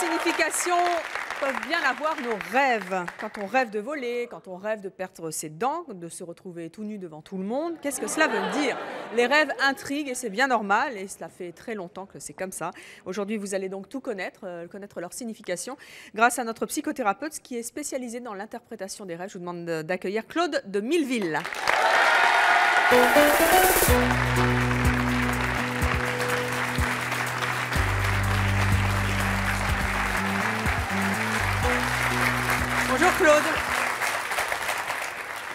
signification peuvent bien avoir nos rêves. Quand on rêve de voler, quand on rêve de perdre ses dents, de se retrouver tout nu devant tout le monde, qu'est-ce que cela veut dire? Les rêves intriguent et c'est bien normal et cela fait très longtemps que c'est comme ça. Aujourd'hui, vous allez donc tout connaître leur signification grâce à notre psychothérapeute qui est spécialisé dans l'interprétation des rêves. Je vous demande d'accueillir Claude de Milleville. Bonjour Claude.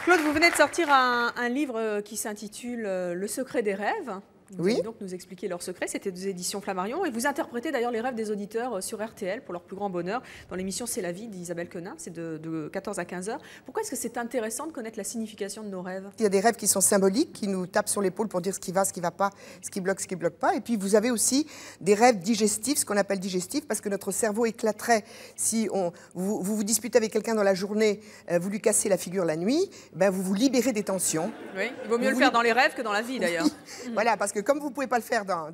Claude, vous venez de sortir un livre qui s'intitule Le secret des rêves. Vous allez donc nous expliquer leurs secrets. C'était des éditions Flammarion. Et vous interprétez d'ailleurs les rêves des auditeurs sur RTL pour leur plus grand bonheur dans l'émission C'est la vie d'Isabelle Quenin. C'est de 14 à 15 heures. Pourquoi est-ce que c'est intéressant de connaître la signification de nos rêves? Il y a des rêves qui sont symboliques, qui nous tapent sur l'épaule pour dire ce qui va pas, ce qui bloque pas. Et puis vous avez aussi des rêves digestifs, ce qu'on appelle digestifs, parce que notre cerveau éclaterait si vous disputez avec quelqu'un dans la journée, vous lui cassez la figure la nuit, ben vous vous libérez des tensions. Oui, il vaut mieux le faire dans les rêves que dans la vie d'ailleurs. Voilà, parce que comme vous ne pouvez pas le faire dans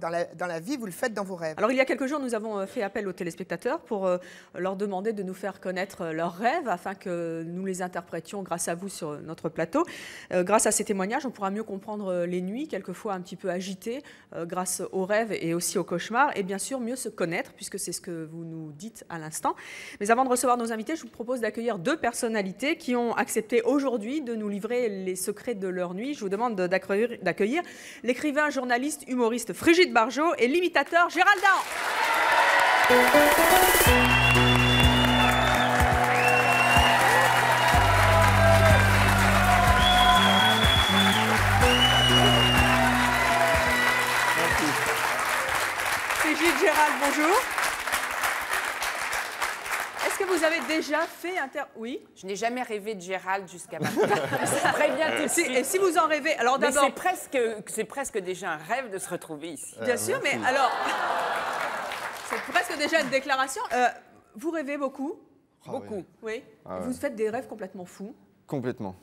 la vie, vous le faites dans vos rêves. Alors il y a quelques jours, nous avons fait appel aux téléspectateurs pour leur demander de nous faire connaître leurs rêves afin que nous les interprétions grâce à vous sur notre plateau. Grâce à ces témoignages, on pourra mieux comprendre les nuits, quelquefois un petit peu agitées, grâce aux rêves et aussi aux cauchemars, et bien sûr mieux se connaître, puisque c'est ce que vous nous dites à l'instant. Mais avant de recevoir nos invités, je vous propose d'accueillir deux personnalités qui ont accepté aujourd'hui de nous livrer les secrets de leur nuit. Je vous demande d'accueillir l'écrivain, journaliste, humoriste Frigide Barjot et l'imitateur Gérald Dahan. Frigide, Gérald, bonjour. Est-ce que vous avez déjà fait Oui. Je n'ai jamais rêvé de Gérald jusqu'à maintenant. Très bien tout de suite. Et si vous en rêvez, alors d'abord. C'est presque déjà un rêve de se retrouver ici. Bien sûr, mais alors. C'est presque déjà une déclaration. Vous rêvez beaucoup? Beaucoup. Oui. Vous faites des rêves complètement fous? Complètement.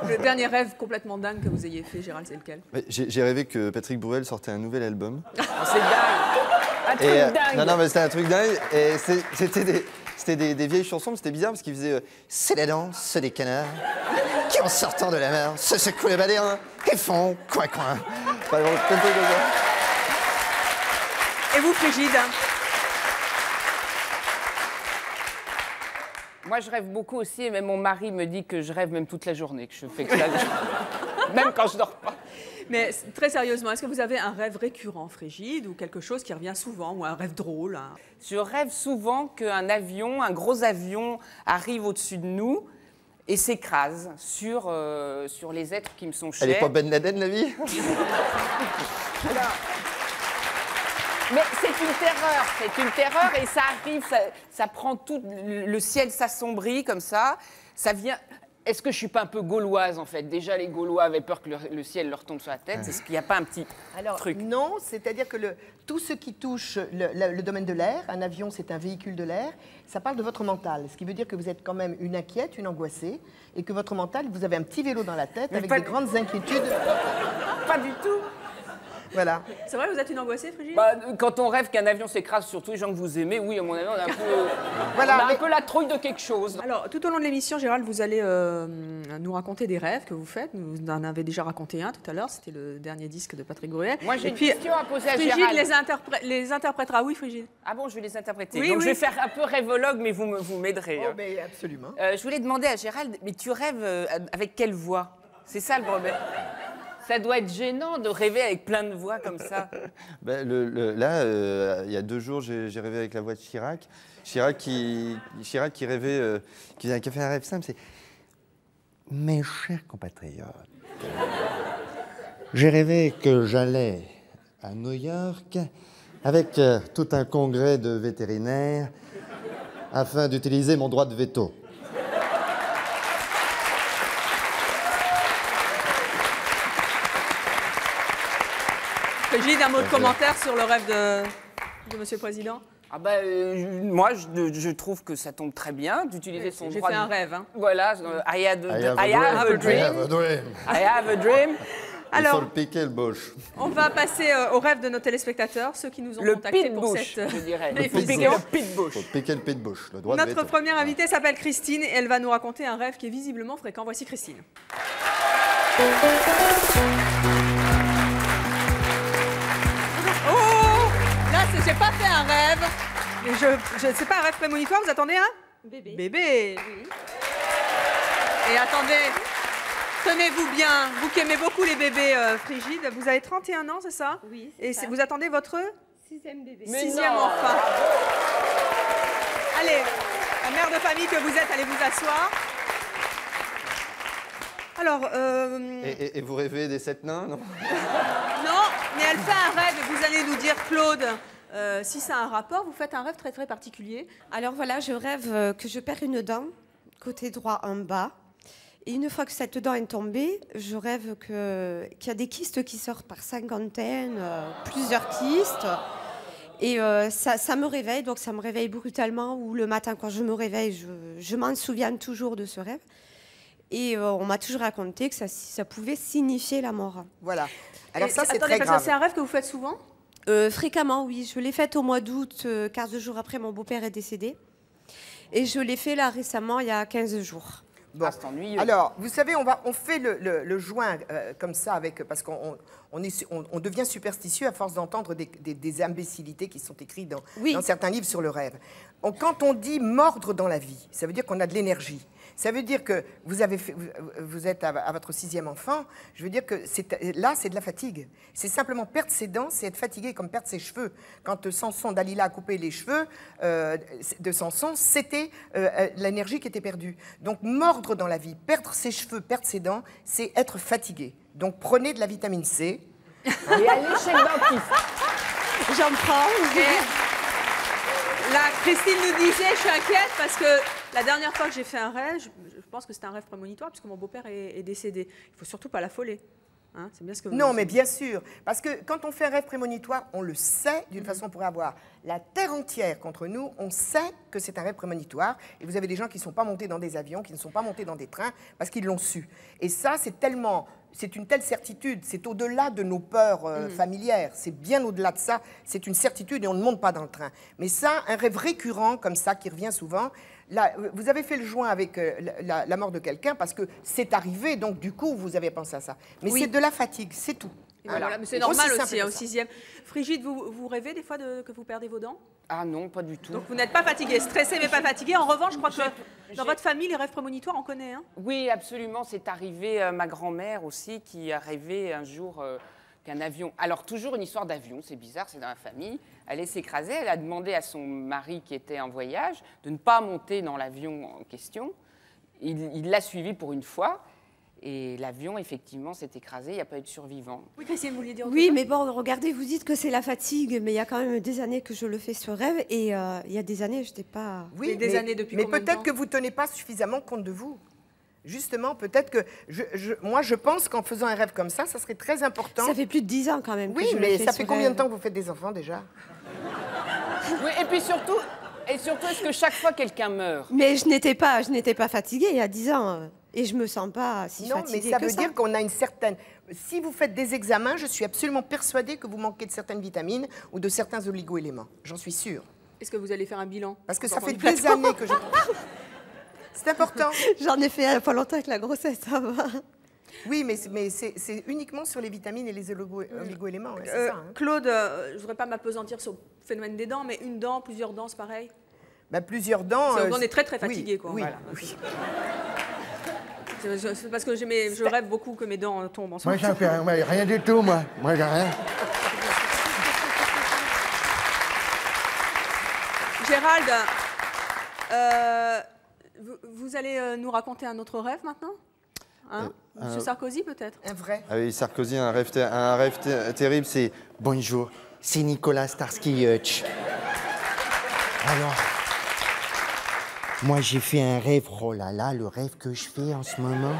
Le dernier rêve complètement dingue que vous ayez fait, Gérald, c'est lequel? J'ai rêvé que Patrick Bruel sortait un nouvel album. Oh, c'est dingue. Un truc dingue. Non, mais c'était un truc dingue. Et c'était des vieilles chansons, mais c'était bizarre parce qu'il faisait c'est la danse des canards qui, en sortant de la mer, se secouent les badins et font coin-coin. Enfin, bon, comme ça. Et vous, Frigide? Moi, je rêve beaucoup aussi, et même mon mari me dit que je rêve même toute la journée, que je fais que ça, même quand je dors pas. Mais très sérieusement, est-ce que vous avez un rêve récurrent, Frigide, ou quelque chose qui revient souvent, ou un rêve drôle? Je rêve souvent qu'un avion, un gros avion, arrive au-dessus de nous et s'écrase sur les êtres qui me sont chers. Elle n'est pas Ben Laden, la vie? Mais c'est une terreur et ça arrive, ça prend tout, le ciel s'assombrit comme ça vient... Est-ce que je suis pas un peu gauloise en fait? Déjà les Gaulois avaient peur que le ciel leur tombe sur la tête, est-ce qu'il n'y a pas un petit truc? Non, c'est-à-dire que tout ce qui touche le domaine de l'air, un avion c'est un véhicule de l'air, ça parle de votre mental, ce qui veut dire que vous êtes quand même une inquiète, une angoissée, et que votre mental, vous avez un petit vélo dans la tête avec de grandes inquiétudes. Pas du tout. Voilà. C'est vrai, vous êtes une angoissée, Frigide? Quand on rêve qu'un avion s'écrase sur tous les gens que vous aimez, oui, à mon avis, on a un peu, voilà, un peu la trouille de quelque chose. Alors, tout au long de l'émission, Gérald, vous allez nous raconter des rêves que vous faites. Vous en avez déjà raconté un tout à l'heure, c'était le dernier disque de Patrick Bruel. Moi, j'ai une question à poser à Gérald. Frigide les interprétera. Oui, Frigide. Ah bon, je vais les interpréter. Oui, donc oui. je vais faire un peu rêvologue, mais vous m'aiderez. Oh, mais absolument. Je voulais demander à Gérald, mais tu rêves avec quelle voix? C'est ça le problème. Ça doit être gênant de rêver avec plein de voix comme ça. Là, il y a 2 jours, j'ai rêvé avec la voix de Chirac. Chirac qui rêvait, qui a fait un rêve simple, c'est « Mes chers compatriotes, j'ai rêvé que j'allais à New York avec tout un congrès de vétérinaires afin d'utiliser mon droit de veto. » Frigide, un mot de commentaire sur le rêve de Monsieur le Président? Moi, je trouve que ça tombe très bien d'utiliser son droit. J'ai fait un rêve. Hein. Voilà, I have a dream. I have a dream. Alors, Il faut le piquer, le boche. on va passer au rêve de nos téléspectateurs, ceux qui nous ont Le contactés pit pour bush, cette... je dirais. Il Il faut faut piquer piquer. le pit bush. Il faut piquer le pied de bouche, le droit de Notre veto. première invitée s'appelle Christine et elle va nous raconter un rêve qui est visiblement fréquent. Voici Christine. Oh, là, j'ai pas fait un rêve. Mais c'est pas un rêve prémonitoire, vous attendez un Bébé. Bébé. Oui. Et attendez, tenez-vous bien, vous qui aimez beaucoup les bébés frigides, vous avez 31 ans, c'est ça? Oui, Et c'est ça. vous attendez votre 6e bébé. Mais 6e non. enfant. Allez, la mère de famille que vous êtes, allez vous asseoir. Alors, Et vous rêvez des 7 nains, non? non, mais elle fait un rêve et vous allez nous dire, Claude, si ça a un rapport, vous faites un rêve très très particulier. Alors voilà, je rêve que je perds une dent, côté droit en bas. Et une fois que cette dent est tombée, je rêve qu'il y a des kystes qui sortent par cinquantaine, plusieurs kystes. Et ça me réveille, donc ça me réveille brutalement. Ou le matin, quand je me réveille, je m'en souviens toujours de ce rêve. Et on m'a toujours raconté que ça pouvait signifier la mort. Voilà. Alors Et ça, c'est attendez, très parce grave. que c'est un rêve que vous faites souvent? Fréquemment, oui. Je l'ai faite au mois d'août, 15 jours après mon beau-père est décédé. Et je l'ai fait là récemment, il y a 15 jours. Bon. Ah, c'est ennuyeux. Alors, vous savez, on fait le joint comme ça, parce qu'on devient superstitieux à force d'entendre des imbécilités qui sont écrites dans certains livres sur le rêve. Quand on dit mordre dans la vie, ça veut dire qu'on a de l'énergie. Ça veut dire que vous êtes à votre 6e enfant. Je veux dire que là, c'est de la fatigue. C'est simplement perdre ses dents, c'est être fatigué comme perdre ses cheveux. Quand Samson, Dalila a coupé les cheveux de Samson, c'était l'énergie qui était perdue. Donc mordre dans la vie, perdre ses cheveux, perdre ses dents, c'est être fatigué. Donc prenez de la vitamine C. Et allez chez le dentiste. J'en prends. Là, Christine nous disait, je suis inquiète parce que la dernière fois que j'ai fait un rêve, je pense que c'était un rêve prémonitoire puisque mon beau-père est décédé. Il ne faut surtout pas l'affoler. Hein, c'est bien ce que vous Non, dites. mais bien sûr. Parce que quand on fait un rêve prémonitoire, on le sait d'une façon pour avoir la terre entière contre nous. On sait que c'est un rêve prémonitoire. Et vous avez des gens qui ne sont pas montés dans des avions, qui ne sont pas montés dans des trains parce qu'ils l'ont su. Et ça, c'est une telle certitude. C'est au-delà de nos peurs familières. C'est bien au-delà de ça. C'est une certitude et on ne monte pas dans le train. Mais ça, un rêve récurrent comme ça, qui revient souvent. Là, vous avez fait le joint avec la mort de quelqu'un parce que c'est arrivé, donc du coup, vous avez pensé à ça. Mais c'est de la fatigue, c'est tout. Et voilà, mais c'est normal aussi, au 6e. Frigide, vous rêvez des fois que vous perdez vos dents? Ah non, pas du tout. Donc vous n'êtes pas fatigué, stressé mais pas fatigué. En revanche, je crois que dans votre famille, les rêves prémonitoires, on connaît. Hein? Oui, absolument. C'est arrivé, ma grand-mère aussi, qui a rêvé un jour qu'un avion... Alors, toujours une histoire d'avion, c'est bizarre, c'est dans la famille. Elle s'écraser, elle a demandé à son mari qui était en voyage de ne pas monter dans l'avion en question. Il l'a suivi pour une fois. Et l'avion, effectivement, s'est écrasé, il n'y a pas eu de survivants. Oui, Christine, vous vouliez dire autre Oui, chose? mais bon, regardez, vous dites que c'est la fatigue, mais il y a quand même des années que je le fais ce rêve, et il y a des années, je n'étais pas... Et des années depuis mais combien de peut-être temps? que vous ne tenez pas suffisamment compte de vous. Justement, peut-être que... moi, je pense qu'en faisant un rêve comme ça serait très important. Ça fait plus de 10 ans quand même que Oui, je le mais fais, ça ce fait combien de rêve. temps que vous faites des enfants déjà? Oui, et puis surtout, est-ce que chaque fois quelqu'un meurt? Mais je n'étais pas fatiguée il y a 10 ans, et je me sens pas si Non, fatiguée mais ça que veut dire qu'on a une certaine... Si vous faites des examens, je suis absolument persuadée que vous manquez de certaines vitamines ou de certains oligo-éléments. J'en suis sûre. Est-ce que vous allez faire un bilan? Parce que ça Enfants fait du des plateau. années que je... C'est important. J'en ai fait il n'y a pas longtemps avec la grossesse, ça va. Oui, mais c'est uniquement sur les vitamines et les oligo-éléments. Ouais, c'est ça, hein. Claude, je ne voudrais pas m'apesantir sur le phénomène des dents, mais une dent, plusieurs dents, c'est pareil? Bah, plusieurs dents... On est très très oui, fatigué, quoi. Oui, Voilà. oui. C'est parce que je rêve beaucoup que mes dents tombent en ce Moi, moment. j'en fais rien du tout, moi. Moi, j'ai rien. Gérald, vous allez nous raconter un autre rêve maintenant, hein? Monsieur Sarkozy, peut-être? Un vrai. Ah oui, Sarkozy, un rêve terrible, c'est « Bonjour, c'est Nicolas Starsky-Hutch. » Alors, moi, j'ai fait un rêve. Oh là là, le rêve que je fais en ce moment,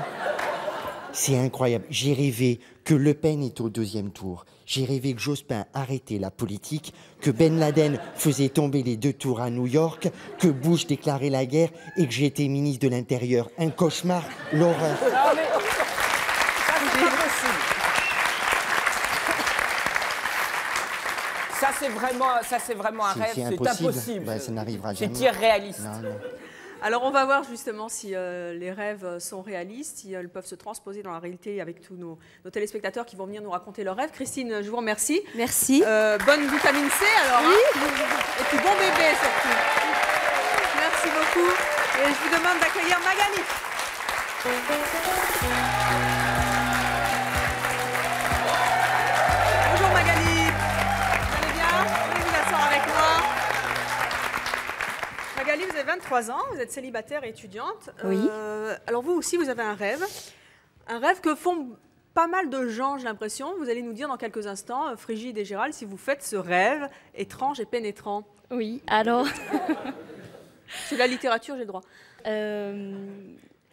c'est incroyable. J'ai rêvé que Le Pen est au 2e tour. J'ai rêvé que Jospin arrêtait la politique, que Ben Laden faisait tomber les 2 tours à New York, que Bush déclarait la guerre et que j'étais ministre de l'Intérieur. Un cauchemar, l'horreur. Non, mais ça, c'est pas possible. c'est vraiment un rêve, c'est impossible. Bah, ça n'arrivera jamais. C'est irréaliste. Non. Alors on va voir justement si les rêves sont réalistes, si elles peuvent se transposer dans la réalité avec tous nos téléspectateurs qui vont venir nous raconter leurs rêves. Christine, je vous remercie. Merci. Bonne vitamine C alors. Oui. Et puis bon bébé surtout. Merci beaucoup. Et je vous demande d'accueillir Magali. Bonjour Magali. Vous allez bien? Venez vous asseoir avec moi. Magali, vous avez 23 ans, vous êtes célibataire et étudiante. Oui. Alors vous aussi, vous avez un rêve que font pas mal de gens, j'ai l'impression. Vous allez nous dire dans quelques instants, Frigide et Gérald, si vous faites ce rêve étrange et pénétrant. Oui, alors, C'est la littérature, j'ai le droit. euh,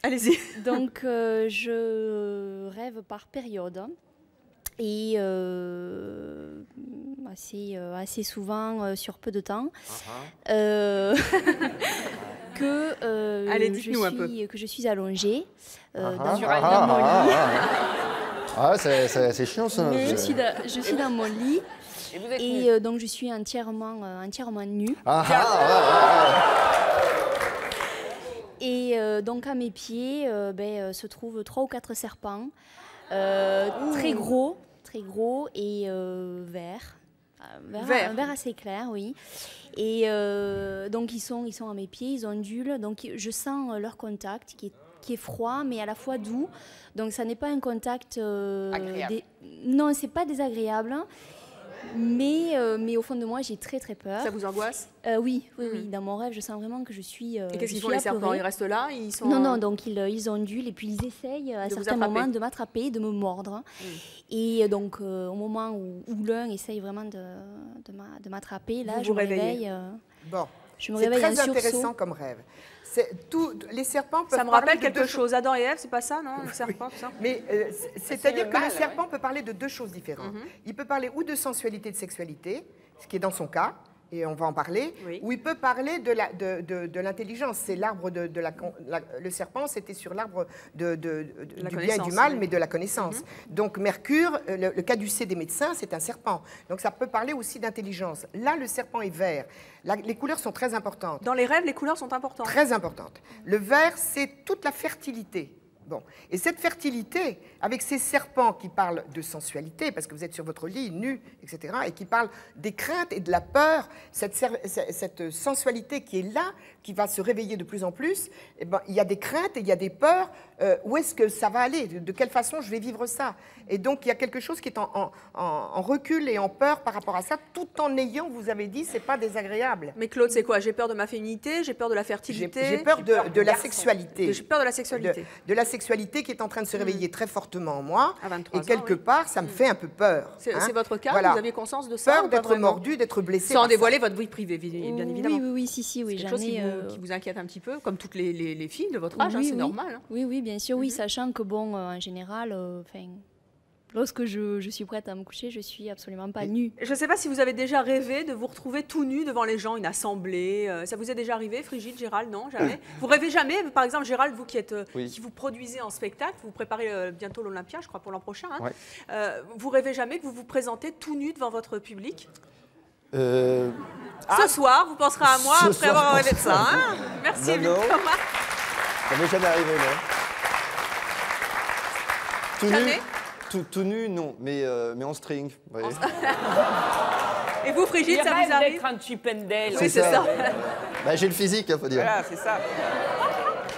Allez-y. donc je rêve par période et assez souvent sur peu de temps. Que, Allez, dites-nous un peu. que je suis allongée dans Ah, mon lit. C'est chiant ça. Je suis dans mon lit Et vous êtes et nus. donc je suis entièrement nue. Et donc à mes pieds se trouvent 3 ou 4 serpents très gros et verts. Vert. Un vert assez clair, oui. Et donc ils sont à mes pieds, ils ondulent. Donc je sens leur contact qui est froid mais à la fois doux. Donc ça n'est pas un contact Agréable. Non, c'est pas désagréable. Mais au fond de moi, j'ai très très peur. Ça vous angoisse? Oui. Dans mon rêve, je sens vraiment que je suis. Et qu'est-ce je qu'ils font suis les serpents? apeurée. Ils restent là? Ils sont... Non, donc ils ondulent et puis ils essayent à De vous certains attraper. moments de m'attraper, de me mordre. Et donc au moment où l'un essaye vraiment de m'attraper, là Vous je vous me réveillez. réveille. Bon, Je me c'est réveille en très sursaut. intéressant comme rêve. Les serpents peuvent Ça me parler rappelle de quelque deux chose. Adam et Ève, c'est pas ça, non? Le serpent, tout ça? Mais C'est c'est-à-dire le que mal, le serpent peut parler de deux choses différentes. Il peut parler ou de sensualité, de sexualité, ce qui est dans son cas, et on va en parler, Oui. ou il peut parler de l'intelligence. C'est l'arbre le serpent, c'était sur l'arbre La du bien et du connaissance, mal, oui. mais de la connaissance. Donc Mercure, le caducée des médecins, c'est un serpent. Donc ça peut parler aussi d'intelligence. Là, le serpent est vert. Les couleurs sont très importantes. Dans les rêves, les couleurs sont importantes. Très importante. Le vert, c'est toute la fertilité. Bon. Et cette fertilité, avec ces serpents qui parlent de sensualité, parce que vous êtes sur votre lit, nu, etc., et qui parlent des craintes et de la peur, cette sensualité qui est là, qui va se réveiller de plus en plus, eh ben, il y a des craintes et il y a des peurs. Où est-ce que ça va aller? De quelle façon je vais vivre ça? Et donc, il y a quelque chose qui est en recul et en peur par rapport à ça, tout en ayant, vous avez dit, c'est pas désagréable. Mais Claude, c'est quoi? J'ai peur de ma féminité, j'ai peur de la fertilité. J'ai peur de la sexualité. J'ai peur de la sexualité. De la sexualité qui est en train de se réveiller très fortement en moi. À 23 et ans, quelque oui. part, ça me fait un peu peur. C'est hein. c'est votre cas? Voilà. Vous aviez conscience de ça? Peur ou pas d'être vraiment? mordu, d'être blessé. Sans par ça. dévoiler votre vie privée, bien évidemment. Oui, C'est si, quelque chose qui vous inquiète un petit peu, comme toutes les filles de votre âge, hein, Oui, c'est oui. normal. Hein. Oui, bien sûr, oui, sachant que bon, en général, lorsque je suis prête à me coucher, je suis absolument pas nue. Je ne sais pas si vous avez déjà rêvé de vous retrouver tout nu devant les gens, une assemblée. Ça vous est déjà arrivé, Frigide, Gérald? Non, jamais. Vous rêvez jamais, par exemple, Gérald, vous qui vous produisez en spectacle, vous préparez bientôt l'Olympia, je crois, pour l'an prochain. Hein. Ouais. Vous rêvez jamais que vous vous présentez tout nu devant votre public? Euh, Ce soir, vous penserez à moi Ce après soir, avoir je rêvé de ça. Hein. Merci, Non, non. Thomas. Ça m'est jamais arrivé, non. Tout Jamais nu, tout nu, non, mais en string. vous voyez. Et vous, Frigide, Il ça rêve vous arrive? d'être un Chippendale. Oui, c'est ça. Bah, j'ai le physique, il faut dire. Voilà, c'est ça.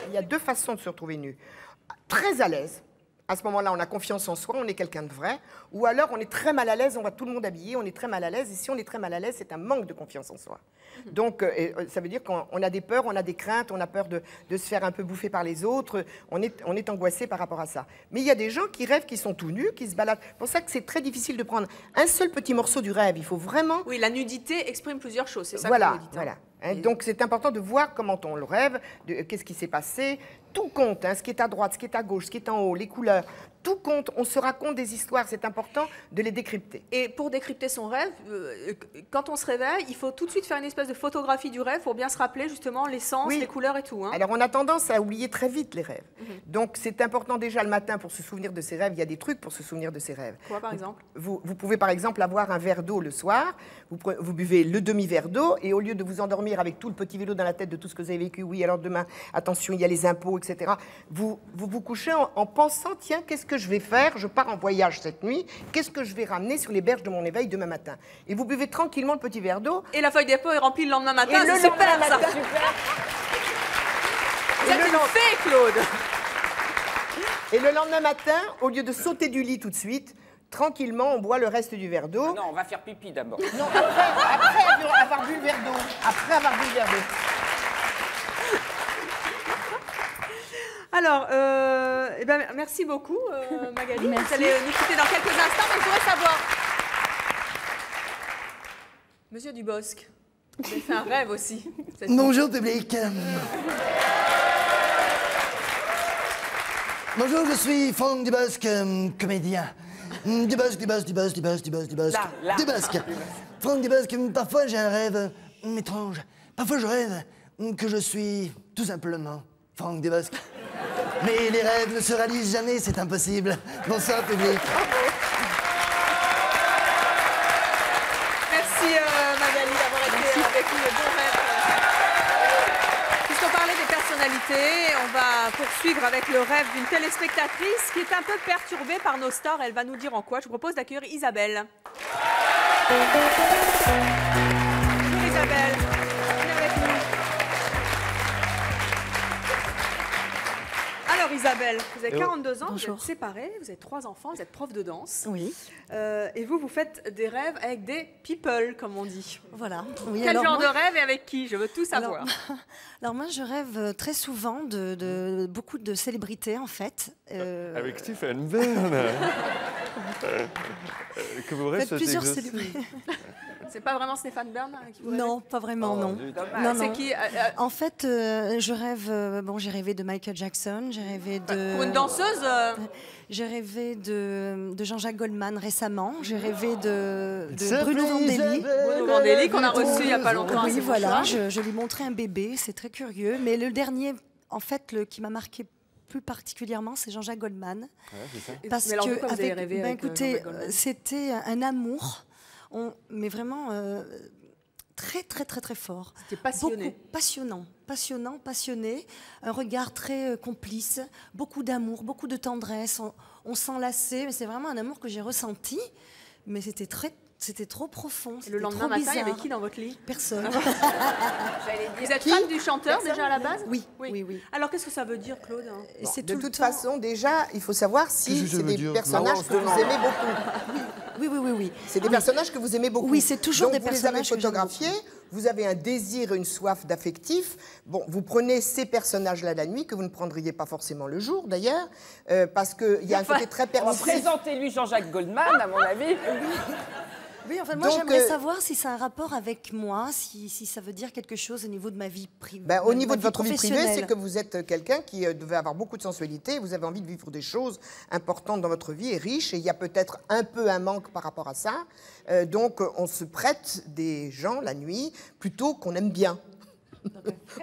Il y a deux façons de se retrouver nu. Très à l'aise. À ce moment-là, on a confiance en soi, on est quelqu'un de vrai. Ou alors, on est très mal à l'aise, on voit tout le monde habillé, on est très mal à l'aise. Et si on est très mal à l'aise, c'est un manque de confiance en soi. Donc, ça veut dire qu'on a des peurs, on a des craintes, on a peur de se faire un peu bouffer par les autres. On est angoissé par rapport à ça. Mais il y a des gens qui rêvent, qui sont tout nus, qui se baladent. C'est pour ça que c'est très difficile de prendre un seul petit morceau du rêve. Il faut vraiment... Oui, la nudité exprime plusieurs choses, c'est ça que Voilà, vous dites. hein. voilà. Hein, donc c'est important de voir comment on le rêve, qu'est-ce qui s'est passé. Tout compte, hein, ce qui est à droite, ce qui est à gauche, ce qui est en haut, les couleurs. tout compte, on se raconte des histoires, c'est important de les décrypter. Et pour décrypter son rêve, quand on se réveille, il faut tout de suite faire une espèce de photographie du rêve pour bien se rappeler justement les sens, Oui. les couleurs et tout. Hein. Alors on a tendance à oublier très vite les rêves. Donc c'est important déjà le matin pour se souvenir de ses rêves, il y a des trucs pour se souvenir de ses rêves. Quoi par exemple? Vous pouvez par exemple avoir un verre d'eau le soir, vous buvez le demi-verre d'eau et au lieu de vous endormir avec tout le petit vélo dans la tête de tout ce que vous avez vécu, oui alors demain, attention il y a les impôts, etc. Vous couchez en pensant, tiens, qu'est-ce que je vais faire? Je pars en voyage cette nuit, qu'est-ce que je vais ramener sur les berges de mon éveil demain matin? Et vous buvez tranquillement le petit verre d'eau. Et la feuille d'impôt est remplie le lendemain matin, Et le c'est super lendemain ça. matin, Vous êtes une fée, Claude. Et le lendemain matin, au lieu de sauter du lit tout de suite, tranquillement, on boit le reste du verre d'eau. Non, on va faire pipi d'abord. Non, après avoir bu le verre d'eau. Après avoir bu le verre d'eau. Alors, eh ben, merci beaucoup, Magali. Vous allez nous quitter dans quelques instants, mais je voudrais savoir. Monsieur Dubosc, vous avez fait un rêve aussi. Bonjour public. Bonjour, je suis Franck Dubosc, comédien. Dubosc. Là. Dubosc. Franck Dubosc, parfois j'ai un rêve étrange. Parfois je rêve que je suis tout simplement Franck Dubosc. Mais les rêves ne se réalisent jamais, c'est impossible. Bonsoir public. Merci Magali d'avoir été avec nous, le bon rêve. Puisqu'on parlait des personnalités, on va poursuivre avec le rêve d'une téléspectatrice qui est un peu perturbée par nos stars. Elle va nous dire en quoi. Je vous propose d'accueillir Isabelle. Bonjour Isabelle, venez avec nous. Alors Isabelle, vous avez 42 ans, Bonjour. vous êtes séparée, vous avez 3 enfants, vous êtes prof de danse. Oui, Et vous faites des rêves avec des people, comme on dit. voilà. Oui, Quel alors genre moi- de rêve et avec qui? Je veux tout savoir. Alors moi, je rêve très souvent de beaucoup de célébrités, en fait. Avec Stéphane Bern. Que vous en fait, restez plusieurs exaucé. célébrités. C'est pas vraiment Stéphane Bern qui vous rêvez? Non, pas vraiment, Oh, non. zut. Non, C'est non. qui En fait, je rêve. Bon, j'ai rêvé de Michael Jackson, j'ai rêvé de. Pour une danseuse J'ai rêvé de Jean-Jacques Goldman récemment. J'ai rêvé de Surprise, Bruno Vandelli. Bruno Vandelli qu'on a reçu il y a pas longtemps. Oui, c'est voilà. Bonsoir. Je lui montrais un bébé. C'est très curieux. Mais le dernier, en fait, qui m'a marqué plus particulièrement, c'est Jean-Jacques Goldman. Parce Mais alors, de que, quoi vous avez rêvé avec, écoutez, Jean-Jacques Goldman c'était un amour, mais vraiment très, très, très, très fort. C'était passionné. Beaucoup, passionnant, passionné, un regard très complice, beaucoup d'amour, beaucoup de tendresse. On s'enlaçait, mais c'est vraiment un amour que j'ai ressenti, mais c'était trop profond. Et le c'était lendemain trop matin, il y bizarre. avait qui dans votre lit? Personne. Vous êtes fan du chanteur déjà à la base? Oui, oui. Alors qu'est-ce que ça veut dire, Claude? Et Bon, c'est de tout le toute temps- façon, déjà, il faut savoir si Qu'est-ce que ça c'est veut des dire, personnages que vous aimez beaucoup. Oui. C'est des personnages que vous aimez beaucoup. Oui, c'est toujours Donc, des vous les avez personnages que j'aime photographiés, vous avez un désir, une soif d'affectif. Bon, vous prenez ces personnages-là la nuit, que vous ne prendriez pas forcément le jour, d'ailleurs, parce qu'il y a un côté très permissif. Présentez-lui Jean-Jacques Goldman, à mon avis. Oui, enfin, moi Donc, j'aimerais savoir si ça a un rapport avec moi, si ça veut dire quelque chose au niveau de ma vie privée. Ben, au niveau de votre vie privée, c'est professionnelle. que vous êtes quelqu'un qui devait avoir beaucoup de sensualité, vous avez envie de vivre des choses importantes dans votre vie et riches, et il y a peut-être un peu un manque par rapport à ça. Donc on se prête des gens la nuit plutôt qu'on aime bien.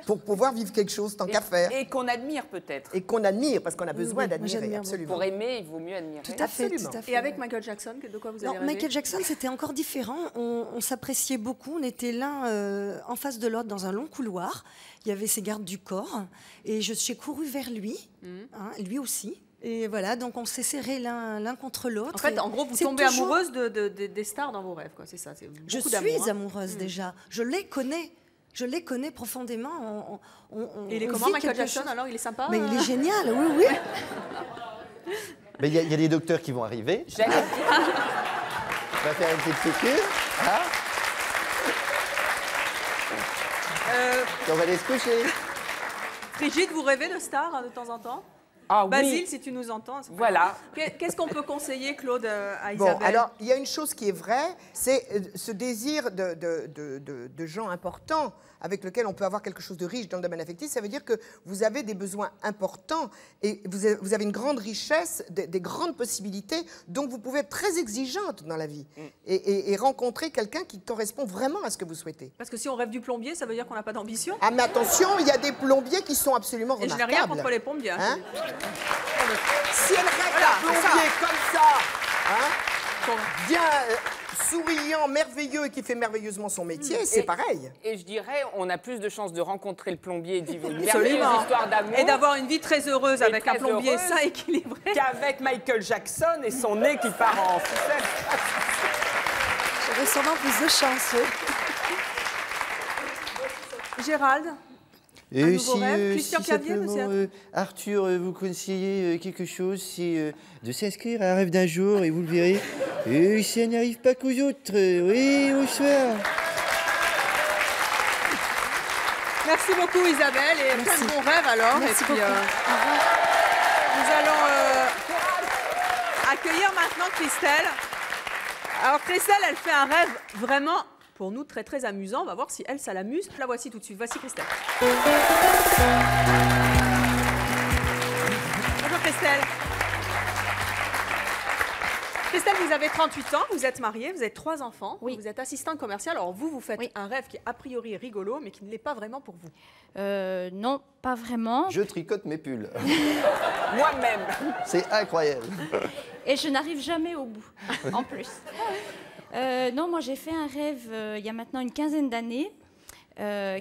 Pour pouvoir vivre quelque chose tant qu'à faire. Et qu'on admire peut-être. Et qu'on admire, parce qu'on a besoin Oui, moi, d'admirer, j'admire absolument. Pour aimer, il vaut mieux admirer. Tout à fait, Absolument. tout à fait. Et avec Michael Jackson, de quoi vous avez Non, rêvé? Michael Jackson, c'était encore différent. On s'appréciait beaucoup. On était l'un en face de l'autre dans un long couloir. Il y avait ses gardes du corps. Et j'ai couru vers lui, lui aussi. Et voilà, donc on s'est serrés l'un contre l'autre. En fait, Et en gros, vous c'est tombez toujours- amoureuse des stars dans vos rêves, quoi. C'est ça. C'est Je beaucoup suis d'amour, hein. amoureuse déjà. Je les connais profondément. Et il est on comment, vit Michael quelque Jackson? chose. Alors, il est sympa? Mais il est génial, oui. Mais il y a des docteurs qui vont arriver. J'allais On va faire une petite piqûre. Hein, et on va aller se coucher. Brigitte, vous rêvez de stars de temps en temps? Ah Basile, oui. si tu nous entends. Voilà. Qu'est-ce qu'on peut conseiller, Claude, à Bon, Isabelle? alors, il y a une chose qui est vraie, c'est ce désir de gens importants avec lequel on peut avoir quelque chose de riche dans le domaine affectif. Ça veut dire que vous avez des besoins importants et vous avez une grande richesse, des grandes possibilités, donc vous pouvez être très exigeante dans la vie et rencontrer quelqu'un qui correspond vraiment à ce que vous souhaitez. Parce que si on rêve du plombier, ça veut dire qu'on n'a pas d'ambition. Ah, mais attention, il y a des plombiers qui sont absolument Et je remarquables. n'ai rien contre les plombiers. Hein? Si elle rêve Voilà, un c'est plombier comme ça, hein, bien souriant, merveilleux et qui fait merveilleusement son métier, c'est pareil. Et je dirais, on a plus de chances de rencontrer le plombier et de vivre une Absolument. merveilleuse histoire d'amour. Et d'avoir une vie très heureuse Et avec un très plombier heureuse. sain équilibré. Qu'avec Michael Jackson et son nez qui part en ficelle. J'aurais sûrement plus de chance. Gérald, un nouveau rêve. si Christian Clavier, simplement, monsieur. Arthur, vous conseillez quelque chose, c'est de s'inscrire à un rêve d'un jour et vous le verrez. Ça n'arrive pas qu'aux autres. Oui, bonsoir. Merci beaucoup, Isabelle, et plein de bons rêves alors. Merci et puis, beaucoup. nous allons accueillir maintenant Christelle. Alors, Christelle, elle fait un rêve vraiment, pour nous, très très amusant. On va voir si elle, ça l'amuse. La voici tout de suite. Voici Christelle. Bonjour Christelle. Christelle, vous avez 38 ans, vous êtes mariée, vous avez 3 enfants, Oui. vous êtes assistante commerciale. Alors vous faites Oui. un rêve qui a priori est rigolo, mais qui ne l'est pas vraiment pour vous. Non, pas vraiment. Je tricote mes pulls. Moi-même. C'est incroyable. Et je n'arrive jamais au bout, en plus. Non, moi j'ai fait un rêve il y a maintenant une quinzaine d'années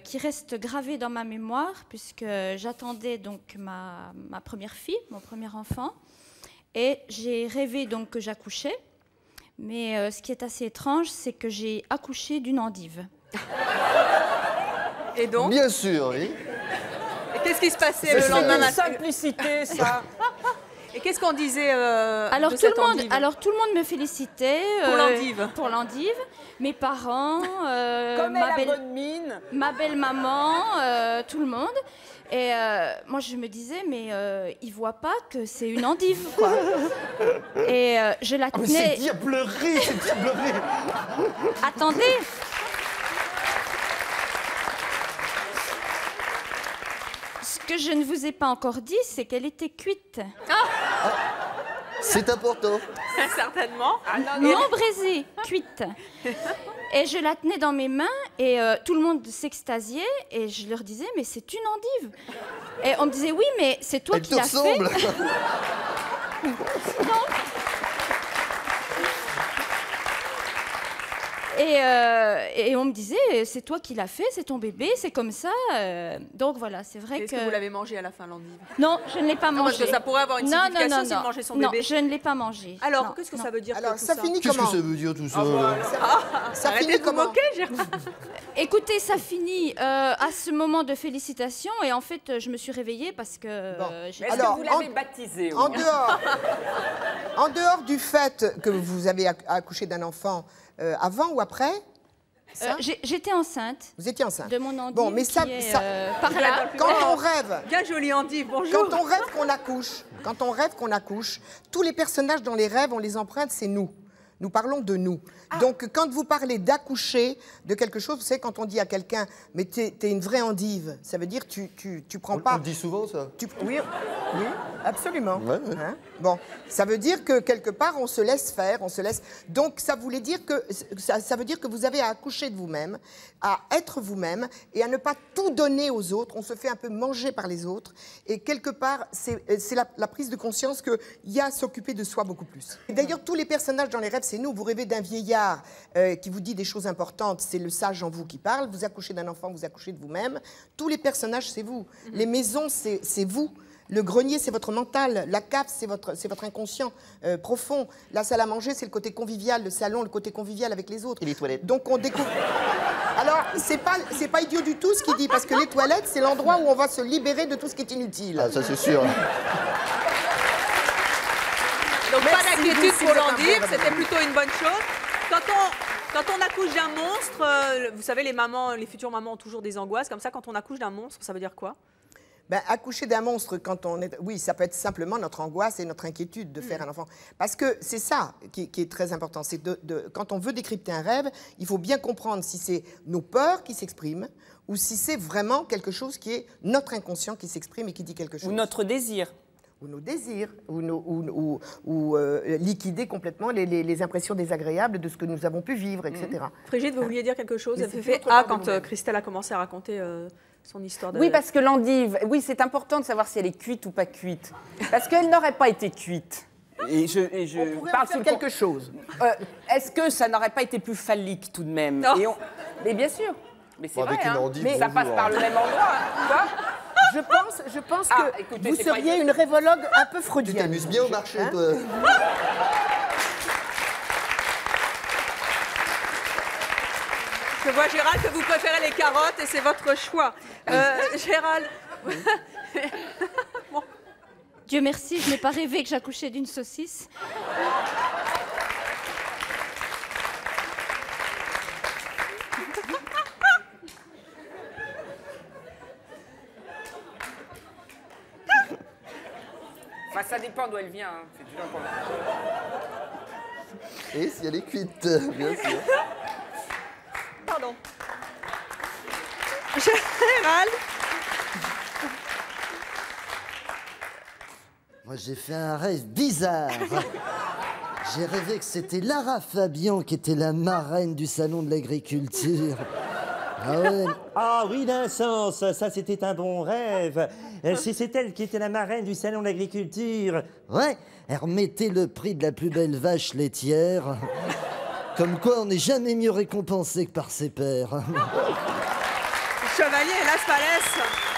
qui reste gravé dans ma mémoire puisque j'attendais donc ma première fille, mon premier enfant. Et j'ai rêvé donc que j'accouchais. Mais ce qui est assez étrange, c'est que j'ai accouché d'une endive. Et donc, Bien sûr, oui. et qu'est-ce qui se passait C'est le lendemain une matin? simplicité, ça. Et qu'est-ce qu'on disait Alors de tout, cette le monde, endive? alors tout le monde me félicitait. Pour l'endive. Pour l'endive. Mes parents, Comme elle a bonne mine. ma belle-maman, tout le monde. Et moi, je me disais, mais ils ne voient pas que c'est une endive, quoi. Et je la Ah, mais c'est tenais... dire pleurer, c'est dire pleurer. Attendez. Ce que je ne vous ai pas encore dit, c'est qu'elle était cuite. C'est important. Certainement. Ah non, non. Non braisée, cuite. Et je la tenais dans mes mains et tout le monde s'extasiait et je leur disais mais c'est une endive. Et on me disait oui mais c'est toi Elle qui te l'as fait. ressemble. Et on me disait c'est toi qui l'as fait, c'est ton bébé, c'est comme ça. Donc voilà, c'est vrai Est-ce que vous l'avez mangé à la fin, l'endive? Non, je ne l'ai pas Non, mangé. parce que ça pourrait avoir une signification s'il mangeait son non, bébé. je ne l'ai pas mangé. Alors, Non, qu'est-ce que non. ça veut dire Alors, que tout ça finit Qu'est-ce comment que ça veut dire tout ça Ça Arrêtez finit de vous comment moquer, Gérald. Écoutez, ça finit à ce moment de félicitations et en fait, je me suis réveillée parce que Bon. j'ai- Est-ce Alors, que vous l'avez baptisé En dehors du fait que vous avez accouché d'un enfant avant ou après, ça j'étais enceinte vous étiez enceinte. de mon endive Bon, mais ça- qui est, ça- par là. Quand on rêve, Bien jolie endive, bonjour. quand on rêve qu'on accouche, tous les personnages dans les rêves, on les emprunte, c'est nous. Nous parlons de nous. Donc, quand vous parlez d'accoucher de quelque chose, vous savez, quand on dit à quelqu'un, mais t'es une vraie endive, ça veut dire tu prends On pas. le dit souvent, ça. Oui, absolument. Ouais, ouais. Hein? Bon, ça veut dire que quelque part on se laisse faire, on se laisse. Donc ça voulait dire que ça veut dire que vous avez à accoucher de vous-même, à être vous-même et à ne pas tout donner aux autres. On se fait un peu manger par les autres et quelque part c'est la prise de conscience qu'il y a à s'occuper de soi beaucoup plus. Et d'ailleurs tous les personnages dans les rêves c'est nous. Vous rêvez d'un vieillard qui vous dit des choses importantes, c'est le sage en vous qui parle. Vous accouchez d'un enfant, vous accouchez de vous-même. Tous les personnages c'est vous. Les maisons c'est vous. Le grenier, c'est votre mental. La cave, c'est votre inconscient profond. La salle à manger, c'est le côté convivial. Le salon, le côté convivial avec les autres. Et les toilettes. Donc, on découvre... Alors, c'est pas idiot du tout ce qu'il dit, parce que les toilettes, c'est l'endroit où on va se libérer de tout ce qui est inutile. Ah, ça, c'est sûr. Donc, Merci, pas d'inquiétude vous, si pour vous êtes un l'endive, bon c'était plutôt une bonne chose. Quand on accouche d'un monstre, vous savez, les futures mamans ont toujours des angoisses. Comme ça, quand on accouche d'un monstre, ça veut dire quoi? Accoucher d'un monstre, quand on est... Oui, ça peut être simplement notre angoisse et notre inquiétude de faire un enfant. Parce que c'est ça qui est très important. C'est quand on veut décrypter un rêve, il faut bien comprendre si c'est nos peurs qui s'expriment ou si c'est vraiment quelque chose qui est notre inconscient qui s'exprime et qui dit quelque chose. Ou notre désir. Ou nos désirs, ou liquider complètement les impressions désagréables de ce que nous avons pu vivre, etc. Frigide, vous vouliez dire quelque chose? Mais Elle c'est fait notre ah part de quand nous-mêmes. Christelle a commencé à raconter son histoire de... Oui, parce que l'endive, oui, c'est important de savoir si elle est cuite ou pas cuite. Parce qu'elle n'aurait pas été cuite. Et je On pourrait en parle faire sous le quelque chose. Est-ce que ça n'aurait pas été plus phallique tout de même? Non. Mais bien sûr. Mais c'est Bon, vrai, avec une hein. endive, Mais ça bonjour, passe par hein. le même endroit. Hein. Quoi? Je pense Ah, que écoutez, vous c'est pas seriez une- une rêvologue un peu Tu freudienne. t'amuses bien au marché, Hein? toi. Je vois, Gérald, que vous préférez les carottes et c'est votre choix. Gérald, Dieu merci, je n'ai pas rêvé que j'accouchais d'une saucisse. Enfin, ça dépend d'où elle vient. Hein. C'est toujours pour... Et si elle est cuite, bien sûr. pardon. Gérald, Moi, j'ai fait un rêve bizarre. J'ai rêvé que c'était Lara Fabian qui était la marraine du salon de l'agriculture. Ah ouais. Ah oui, d'un sens, ça c'était un bon rêve. C'est elle qui était la marraine du salon de l'agriculture. Ouais, elle remettait le prix de la plus belle vache laitière. Comme quoi, on n'est jamais mieux récompensé que par ses pairs. Chevalier Las Palès,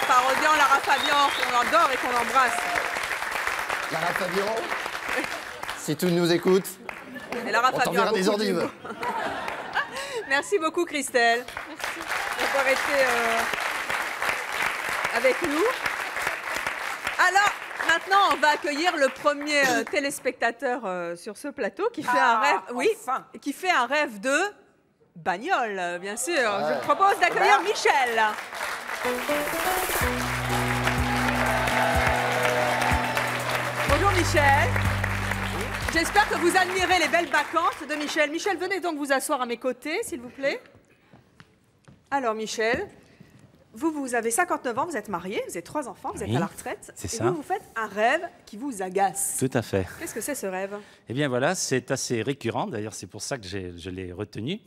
parodiant Lara Fabian, qu'on adore et qu'on embrasse. Lara Fabian, si tu nous écoutes, Et Lara on Fabian a t'enverra des beaucoup endives. d'humour. Merci beaucoup, Christelle. Merci d'avoir été avec nous. Alors, maintenant, on va accueillir le premier téléspectateur sur ce plateau qui fait un rêve, oui, enfin. qui fait un rêve de bagnole, bien sûr. Je vous propose d'accueillir Michel. Bonjour Michel. J'espère que vous admirez les belles bacchantes de Michel. Michel, venez donc vous asseoir à mes côtés, s'il vous plaît. Alors Michel, vous avez 59 ans, vous êtes marié, vous avez 3 enfants, vous êtes Oui, à la retraite. c'est et ça. vous faites un rêve qui vous agace. Tout à fait. Qu'est-ce que c'est ce rêve? Eh bien voilà, c'est assez récurrent, d'ailleurs c'est pour ça que je l'ai retenu.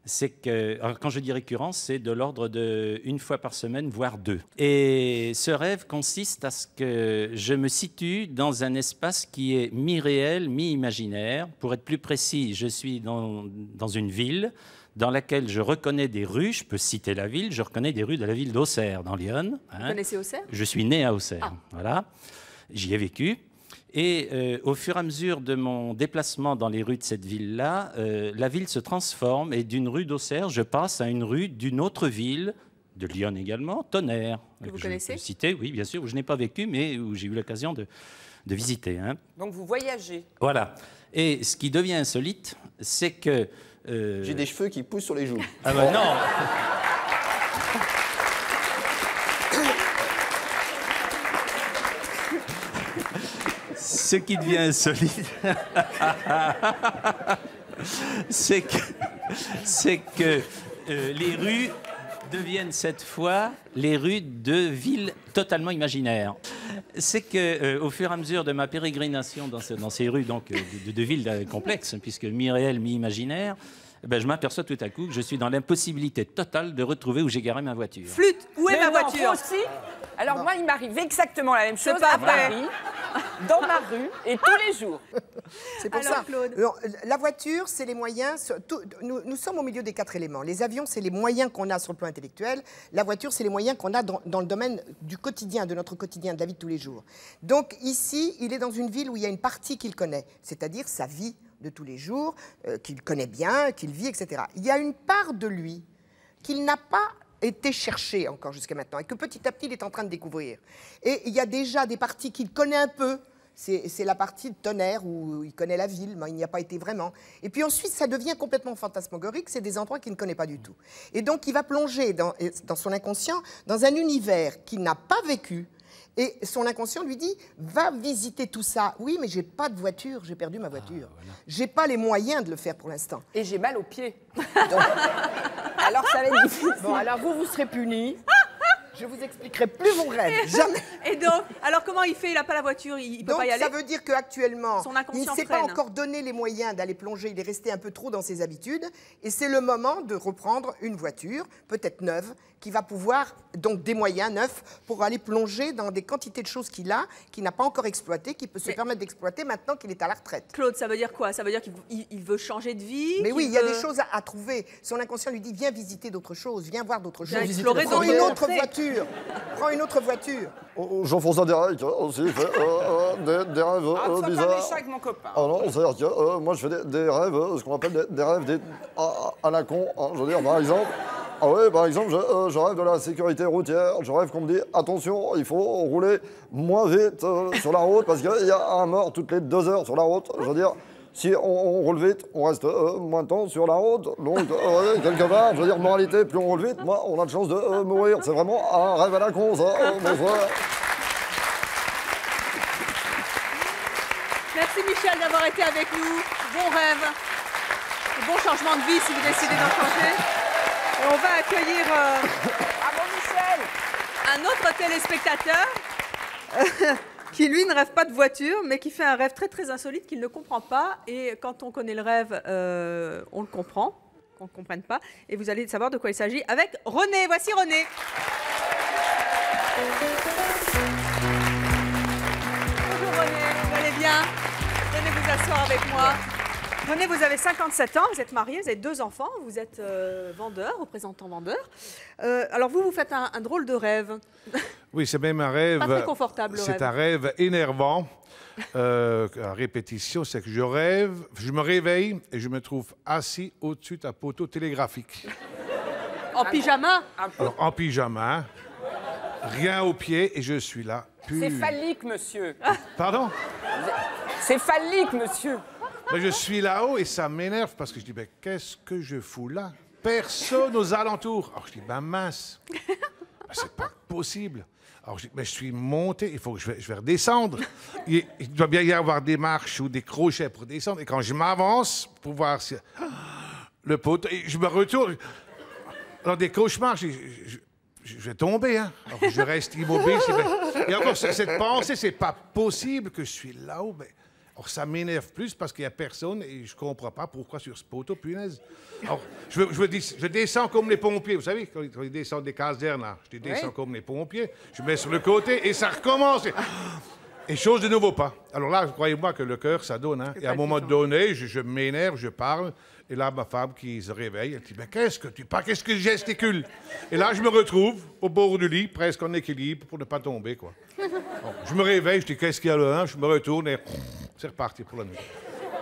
C'est que, alors, quand je dis récurrent, c'est de l'ordre de 1 fois par semaine, voire 2. Et ce rêve consiste à ce que je me situe dans un espace qui est mi-réel, mi-imaginaire. Pour être plus précis, je suis dans une ville dans laquelle je reconnais des rues, je peux citer la ville, je reconnais des rues de la ville d'Auxerre, dans l'Yonne. Vous connaissez Auxerre? Je suis né à Auxerre, Ah. voilà. J'y ai vécu. Et au fur et à mesure de mon déplacement dans les rues de cette ville-là, la ville se transforme et d'une rue d'Auxerre, je passe à une rue d'une autre ville, de Lyon également, Tonnerre. Que vous je connaissez peux citer, oui, bien sûr, où je n'ai pas vécu, mais où j'ai eu l'occasion de visiter. Hein. Donc vous voyagez. Voilà. Et ce qui devient insolite, c'est que... J'ai des cheveux qui poussent sur les joues. Ah ben non. Ce qui devient insolite, c'est que les rues deviennent cette fois les rues de villes totalement imaginaires. C'est que au fur et à mesure de ma pérégrination dans ces rues donc, de villes complexes, puisque mi-réel, mi-imaginaire, ben, je m'aperçois tout à coup que je suis dans l'impossibilité totale de retrouver où j'ai garé ma voiture. Flûte, où est Mais ma non, voiture? moi aussi. Alors moi, il m'arrive exactement la même chose pas à vrai. Paris, dans ma rue, et tous les jours. C'est pour Alors, ça. Claude. Non, la voiture, c'est les moyens. Nous sommes au milieu des 4 éléments. Les avions, c'est les moyens qu'on a sur le plan intellectuel. La voiture, c'est les moyens qu'on a dans le domaine du quotidien, de notre quotidien, de la vie de tous les jours. Donc ici, il est dans une ville où il y a une partie qu'il connaît, c'est-à-dire sa vie de tous les jours, qu'il connaît bien, qu'il vit, etc. Il y a une part de lui qu'il n'a pas été cherché encore jusqu'à maintenant et que petit à petit, il est en train de découvrir. Et il y a déjà des parties qu'il connaît un peu, C'est la partie de tonnerre où il connaît la ville, mais il n'y a pas été vraiment. Et puis ensuite, ça devient complètement fantasmagorique, c'est des endroits qu'il ne connaît pas du tout. Et donc, il va plonger dans son inconscient dans un univers qu'il n'a pas vécu. Et son inconscient lui dit, va visiter tout ça. Oui, mais j'ai pas de voiture, j'ai perdu ma voiture. Voilà. J'ai pas les moyens de le faire pour l'instant. Et j'ai mal aux pieds. Donc, alors ça va être difficile. Bon, alors vous serez punis. Je vous expliquerai plus vos rêves. Jamais. Et donc, alors comment il fait? Il n'a pas la voiture, il peut pas y aller. Ça veut dire qu'actuellement, il ne s'est pas freine. encore donné les moyens d'aller plonger. Il est resté un peu trop dans ses habitudes. Et c'est le moment de reprendre une voiture, peut-être neuve, qui va pouvoir, donc des moyens neufs, pour aller plonger dans des quantités de choses qu'il a, qu'il n'a pas encore exploitées, qu'il peut se permettre d'exploiter maintenant qu'il est à la retraite. Claude, ça veut dire quoi? Ça veut dire qu'il veut changer de vie? Mais oui, il y a des choses à trouver. Son inconscient lui dit, viens visiter d'autres choses, viens voir d'autres choses. Explorer Prends une autre voiture. Prends une autre voiture. Jean-François Derek aussi fait des rêves bizarres. Avec mon copain. Ah non, c'est-à-dire que moi je fais des rêves, ce qu'on appelle des rêves à la con. Hein, je veux dire, par exemple, je rêve de la sécurité routière. Je rêve qu'on me dit attention, il faut rouler moins vite sur la route parce qu'il y a un mort toutes les 2 heures sur la route. Je veux dire, si on roule vite, on reste moins de temps sur la route. Donc, quelque part, je veux dire, moralité, plus on roule vite, moins on a de chance de mourir. C'est vraiment un rêve à la con, ça. Bonsoir. Merci Michel d'avoir été avec nous. Bon rêve. Bon changement de vie si vous décidez d'en changer. Et on va accueillir Michel, un autre téléspectateur qui, lui, ne rêve pas de voiture, mais qui fait un rêve très, très insolite qu'il ne comprend pas. Et quand on connaît le rêve, on le comprend, qu'on ne comprenne pas. Et vous allez savoir de quoi il s'agit avec René. Voici René. Bonjour René, vous allez bien? Venez vous asseoir avec moi. René, vous avez 57 ans, vous êtes marié, vous avez 2 enfants, vous êtes vendeur, représentant vendeur. Alors vous faites un drôle de rêve. Oui, c'est même un rêve. Pas très confortable, le rêve. C'est un rêve énervant. À répétition, c'est que je rêve, je me réveille et je me trouve assis au-dessus d'un poteau télégraphique. En pyjama? Alors, en pyjama, rien aux pieds et je suis là. c'est phallique, monsieur. Pardon? C'est phallique, monsieur. Mais je suis là-haut et ça m'énerve parce que je dis, ben, qu'est-ce que je fous là? Personne aux alentours. Alors je dis, ben mince, ben, c'est pas possible. Alors je dis, mais je suis monté, il faut que je vais redescendre. Il doit bien y avoir des marches ou des crochets pour descendre. Et quand je m'avance pour voir si... le poteau, et je me retourne. Dans des cauchemars, je vais tomber. Hein. Alors je reste immobile. Et encore, cette pensée, c'est pas possible que je suis là-haut. Ben, alors, ça m'énerve plus parce qu'il n'y a personne et je ne comprends pas pourquoi sur ce poteau, punaise. Alors, je descends comme les pompiers. Vous savez, quand ils descendent des casernes, là, je descends comme les pompiers. Je mets sur le côté et ça recommence. Et chose de nouveau pas. Alors là, croyez-moi que le cœur, ça donne. Hein. Et à un moment donné, je m'énerve, je parle. Et là, ma femme qui se réveille, elle dit, mais qu'est-ce que tu parles? Qu'est-ce que je gesticule? Et là, je me retrouve au bord du lit, presque en équilibre, pour ne pas tomber, quoi. Bon, je me réveille, je dis, qu'est-ce qu'il y a là? Je me retourne et c'est reparti pour la nuit.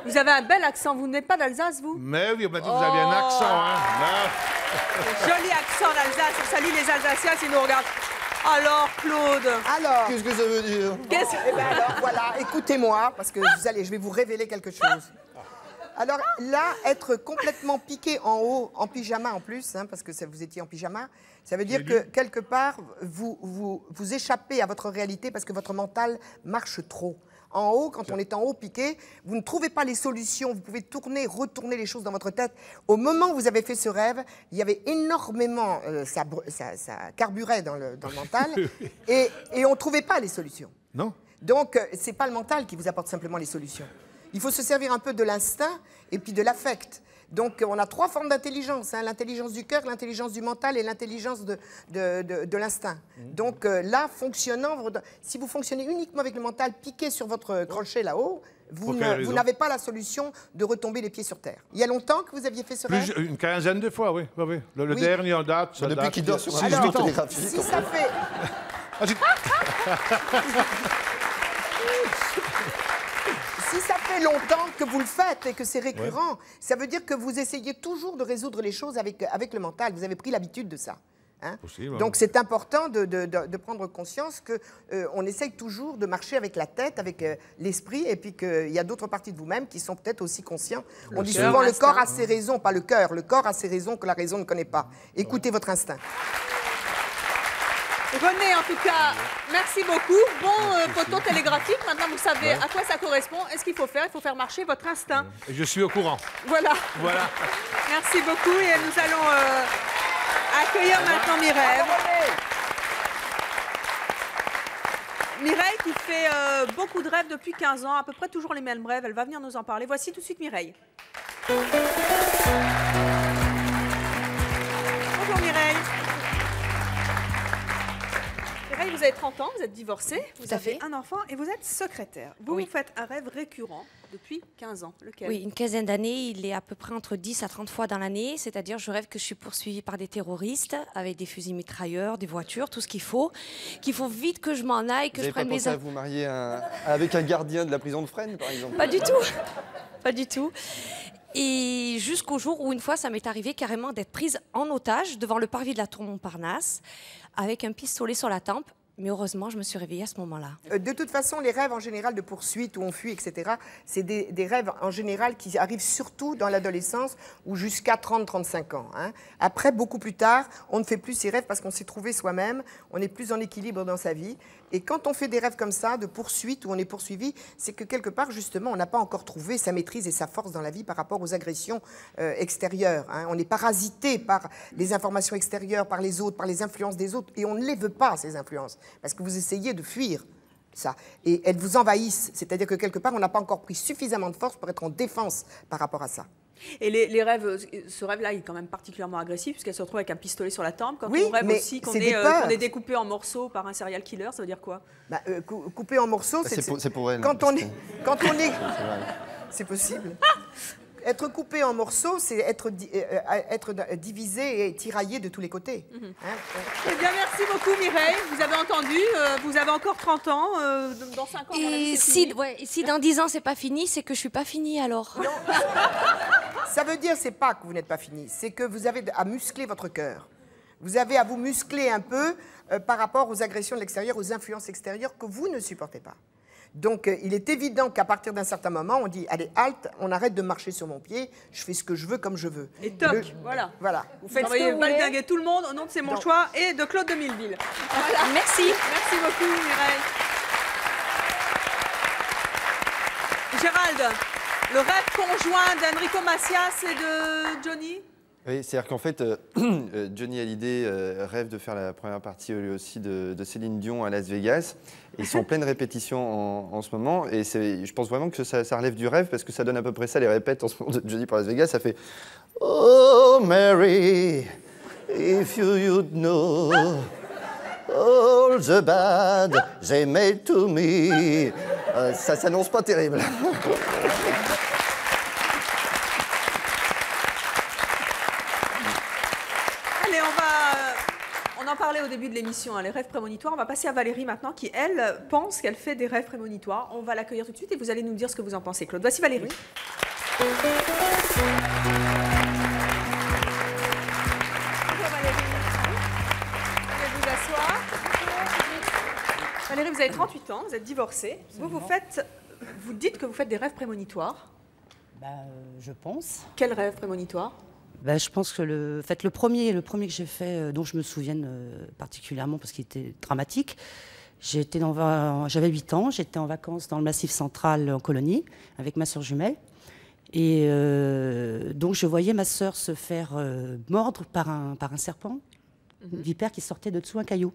Vous avez un bel accent. Vous n'êtes pas d'Alsace, vous? Mais oui, on m'a dit que vous aviez un accent, hein. Joli accent d'Alsace. On salue les Alsaciens s'ils nous regardent. Alors, Claude. Alors. Qu'est-ce que ça veut dire? Eh bien alors, voilà, écoutez-moi, parce que je vais vous révéler quelque chose. Alors là, être complètement piqué en haut, en pyjama en plus, hein, parce que vous étiez en pyjama, ça veut dire que quelque part, vous échappez à votre réalité parce que votre mental marche trop. En haut, quand on est en haut piqué, vous ne trouvez pas les solutions, vous pouvez tourner, retourner les choses dans votre tête. Au moment où vous avez fait ce rêve, il y avait énormément, ça carburait dans le mental, et on ne trouvait pas les solutions. Non. Donc, ce n'est pas le mental qui vous apporte simplement les solutions. Il faut se servir un peu de l'instinct et puis de l'affect. Donc, on a 3 formes d'intelligence, hein, l'intelligence du cœur, l'intelligence du mental et l'intelligence de l'instinct. Donc là, si vous fonctionnez uniquement avec le mental piqué sur votre crochet là-haut, vous n'avez pas la solution de retomber les pieds sur terre. Il y a longtemps que vous aviez fait ce rêve? Une quinzaine de fois, oui. Le dernier en date, ça depuis date qu'il dort sur un Alors, télégraphique. si ça fait... Si ça fait longtemps que vous le faites et que c'est récurrent, ça veut dire que vous essayez toujours de résoudre les choses avec le mental. Vous avez pris l'habitude de ça. hein. Possible, Donc c'est important de prendre conscience qu'on essaye toujours de marcher avec la tête, avec l'esprit, et puis qu'il y a d'autres parties de vous-même qui sont peut-être aussi conscients. On dit souvent le corps a ses raisons, pas le cœur. Le corps a ses raisons que la raison ne connaît pas. Écoutez votre instinct. René, en tout cas, merci beaucoup. Bon poteau télégraphique. Maintenant, vous savez à quoi ça correspond et ce qu'il faut faire. Il faut faire marcher votre instinct. Et je suis au courant. Voilà. Voilà. Merci beaucoup. Et nous allons accueillir maintenant Mireille. Mireille qui fait beaucoup de rêves depuis 15 ans, à peu près toujours les mêmes rêves. Elle va venir nous en parler. Voici tout de suite Mireille. Bonjour Mireille. Mireille, vous avez 30 ans, vous êtes divorcée, vous avez un enfant et vous êtes secrétaire. Vous faites un rêve récurrent depuis 15 ans. Lequel? Oui, une quinzaine d'années. Il est à peu près entre 10 à 30 fois dans l'année. C'est-à-dire, je rêve que je suis poursuivie par des terroristes avec des fusils mitrailleurs, des voitures, tout ce qu'il faut vite que je m'en aille, que vous je prenne pas pensé à vous marier avec un gardien de la prison de Fresnes, par exemple? Pas du tout. Pas du tout. Et jusqu'au jour où, une fois, ça m'est arrivé carrément d'être prise en otage devant le parvis de la tour Montparnasse avec un pistolet sur la tempe. Mais heureusement, je me suis réveillée à ce moment-là. De toute façon, les rêves en général de poursuite où on fuit, etc., c'est des rêves en général qui arrivent surtout dans l'adolescence ou jusqu'à 30-35 ans. Hein. Après, beaucoup plus tard, on ne fait plus ces rêves parce qu'on s'est trouvé soi-même, on est plus en équilibre dans sa vie. Et quand on fait des rêves comme ça, de poursuite, où on est poursuivi, c'est que quelque part, justement, on n'a pas encore trouvé sa maîtrise et sa force dans la vie par rapport aux agressions extérieures. Hein. On est parasité par les informations extérieures, par les autres, par les influences des autres, et on ne les veut pas, ces influences, parce que vous essayez de fuir ça. Et elles vous envahissent, c'est-à-dire que quelque part, on n'a pas encore pris suffisamment de force pour être en défense par rapport à ça. Et les rêves, ce rêve-là, il est quand même particulièrement agressif, puisqu'elle se retrouve avec un pistolet sur la tempe. Quand on rêve aussi qu'on est découpé en morceaux par un serial killer, ça veut dire quoi? Coupé en morceaux, c'est pour elle. Quand on est... C'est possible. Être coupé en morceaux, c'est être divisé et tiraillé de tous les côtés. Eh bien, merci beaucoup Mireille. Vous avez entendu, vous avez encore 30 ans. Dans 5 ans, et si dans 10 ans, c'est pas fini, c'est que je suis pas finie alors. Non. Ça veut dire, c'est pas que vous n'êtes pas fini, c'est que vous avez à muscler votre cœur. Vous avez à vous muscler un peu par rapport aux agressions de l'extérieur, aux influences extérieures que vous ne supportez pas. Donc, il est évident qu'à partir d'un certain moment, on dit, allez, halte, on arrête de marcher sur mon pied, je fais ce que je veux comme je veux. Et toc, voilà. Vous faites ce que vous valdinguer tout le monde au nom de C'est mon choix et de Claude de Milleville. Voilà. Merci. Merci beaucoup, Mireille. Gérald, le rêve conjoint d'Enrico Macias et de Johnny? Oui, c'est-à-dire qu'en fait, Johnny Hallyday rêve de faire la première partie lui aussi de Céline Dion à Las Vegas. Et ils sont en pleine répétition en ce moment. Et je pense vraiment que ça relève du rêve parce que ça donne à peu près ça, les répètes en ce moment de Johnny pour Las Vegas. Ça fait « Oh Mary, if you'd know all the bad they made to me ». Ça s'annonce pas terrible. On en parlait au début de l'émission, les rêves prémonitoires. On va passer à Valérie maintenant, qui, elle, pense qu'elle fait des rêves prémonitoires. On va l'accueillir tout de suite et vous allez nous dire ce que vous en pensez, Claude. Voici Valérie. Oui. Bonjour Valérie. Vous vous asseoir. Valérie, vous avez 38 ans, vous êtes divorcée. Vous dites que vous faites des rêves prémonitoires. Je pense. Quels rêves prémonitoires? Je pense que le premier que j'ai fait, dont je me souvienne particulièrement parce qu'il était dramatique, j'avais 8 ans, j'étais en vacances dans le Massif central en colonie avec ma sœur jumelle. Et donc je voyais ma sœur se faire mordre par un serpent, une vipère qui sortait de dessous un caillou.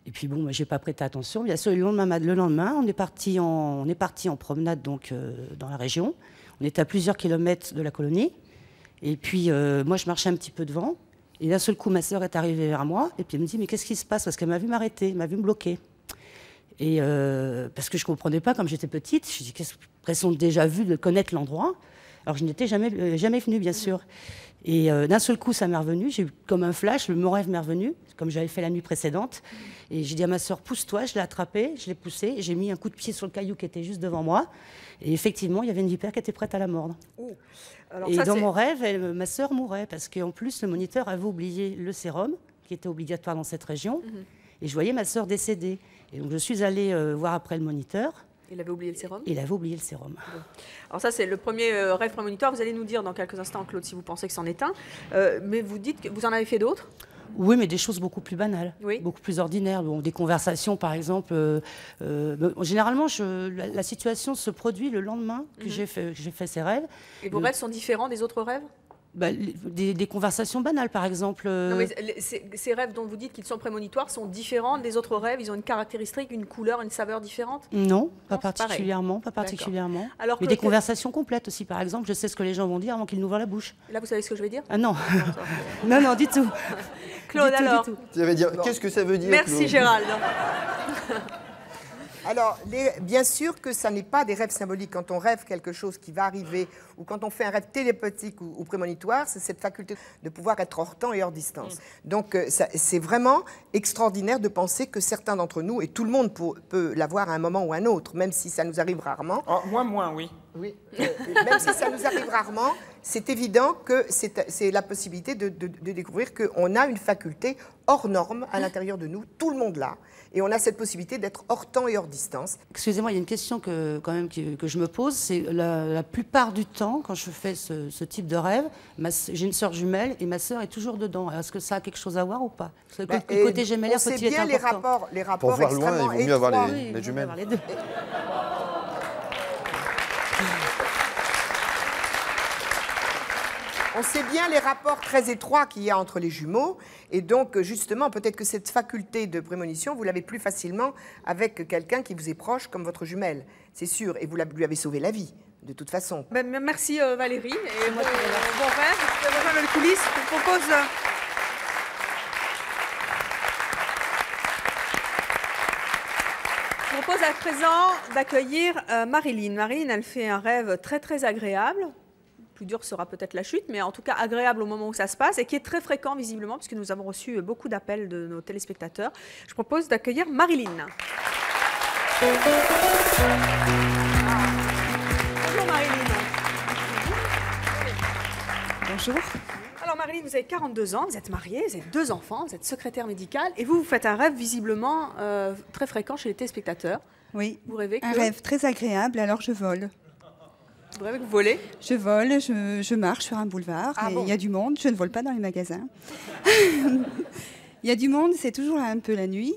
Et puis bon, j'ai pas prêté attention. Bien sûr, le lendemain, on est parti en promenade donc dans la région. On était à plusieurs kilomètres de la colonie. Et puis, moi, je marchais un petit peu devant. Et d'un seul coup, ma sœur est arrivée vers moi. Et puis, elle me dit, mais qu'est-ce qui se passe? Parce qu'elle m'a vu m'arrêter, elle m'a vu me bloquer. Et parce que je ne comprenais pas, comme j'étais petite. Je me dis, qu'est-ce qu'elles ont déjà vu de connaître l'endroit? Alors, je n'étais jamais venue, bien sûr. Et d'un seul coup, ça m'est revenu. J'ai eu comme un flash, mon rêve m'est revenu, comme j'avais fait la nuit précédente. Et j'ai dit à ma sœur, pousse-toi. Je l'ai attrapée, je l'ai poussée. J'ai mis un coup de pied sur le caillou qui était juste devant moi. Et effectivement, il y avait une vipère qui était prête à la mordre. Alors, et dans mon rêve, ma sœur mourait parce qu'en plus, le moniteur avait oublié le sérum qui était obligatoire dans cette région. Et je voyais ma sœur décédée. Et donc je suis allée voir après le moniteur. Il avait oublié le sérum. Il avait oublié le sérum. Bon. Alors ça, c'est le premier rêve prémonitoire. Vous allez nous dire dans quelques instants, Claude, si vous pensez que c'en est un. Mais vous dites que vous en avez fait d'autres? Oui, mais des choses beaucoup plus banales, oui. Beaucoup plus ordinaires. Bon, des conversations, par exemple. Généralement, la situation se produit le lendemain que j'ai fait ces rêves. Et vos rêves sont différents des autres rêves? Des conversations banales, par exemple. Non, mais ces rêves dont vous dites qu'ils sont prémonitoires sont différents des autres rêves? Ils ont une caractéristique, une couleur, une saveur différente? Non, pas particulièrement. Alors mais des conversations complètes aussi, par exemple. Je sais ce que les gens vont dire avant qu'ils n'ouvrent la bouche. Là, vous savez ce que je vais dire? Ah non. non, du tout. Claude, alors. Tu vas dire, qu'est-ce que ça veut dire? Merci, Claude? Gérald. Alors, bien sûr que ça n'est pas des rêves symboliques. Quand on rêve quelque chose qui va arriver, ou quand on fait un rêve télépathique ou prémonitoire, c'est cette faculté de pouvoir être hors temps et hors distance. Donc, c'est vraiment extraordinaire de penser que certains d'entre nous, et tout le monde peut l'avoir à un moment ou à un autre, même si ça nous arrive rarement. Oh, moi, moins, oui. Oui, même si ça nous arrive rarement, c'est évident que c'est la possibilité de découvrir qu'on a une faculté hors norme à l'intérieur de nous, tout le monde l'a, et on a cette possibilité d'être hors temps et hors distance. Excusez-moi, il y a une question que je me pose, c'est la plupart du temps, quand je fais ce type de rêve, j'ai une sœur jumelle et ma sœur est toujours dedans. Est-ce que ça a quelque chose à voir ou pas? Parce que le côté gémellaire peut-il être important? Les rapports pour voir loin, il vaut mieux avoir les jumelles. Avoir les deux. On sait bien les rapports très étroits qu'il y a entre les jumeaux, et donc justement, peut-être que cette faculté de prémonition, vous l'avez plus facilement avec quelqu'un qui vous est proche comme votre jumelle, c'est sûr, et vous lui avez sauvé la vie, de toute façon. Merci Valérie, et bon rêve. Je vais rejoindre le coulisses. Je vous propose à présent d'accueillir Marilyn. Marilyn, elle fait un rêve très très agréable. Plus dur sera peut-être la chute, mais en tout cas agréable au moment où ça se passe et qui est très fréquent visiblement, puisque nous avons reçu beaucoup d'appels de nos téléspectateurs. Je propose d'accueillir Marilyn. Bonjour Marilyn. Bonjour. Alors Marilyn, vous avez 42 ans, vous êtes mariée, vous avez 2 enfants, vous êtes secrétaire médicale et vous faites un rêve visiblement très fréquent chez les téléspectateurs. Oui, vous rêvez que... un rêve très agréable, alors je vole. Vous rêvez que vous volez? Je vole, je marche sur un boulevard et il y a du monde, je ne vole pas dans les magasins. Il y a du monde, c'est toujours un peu la nuit.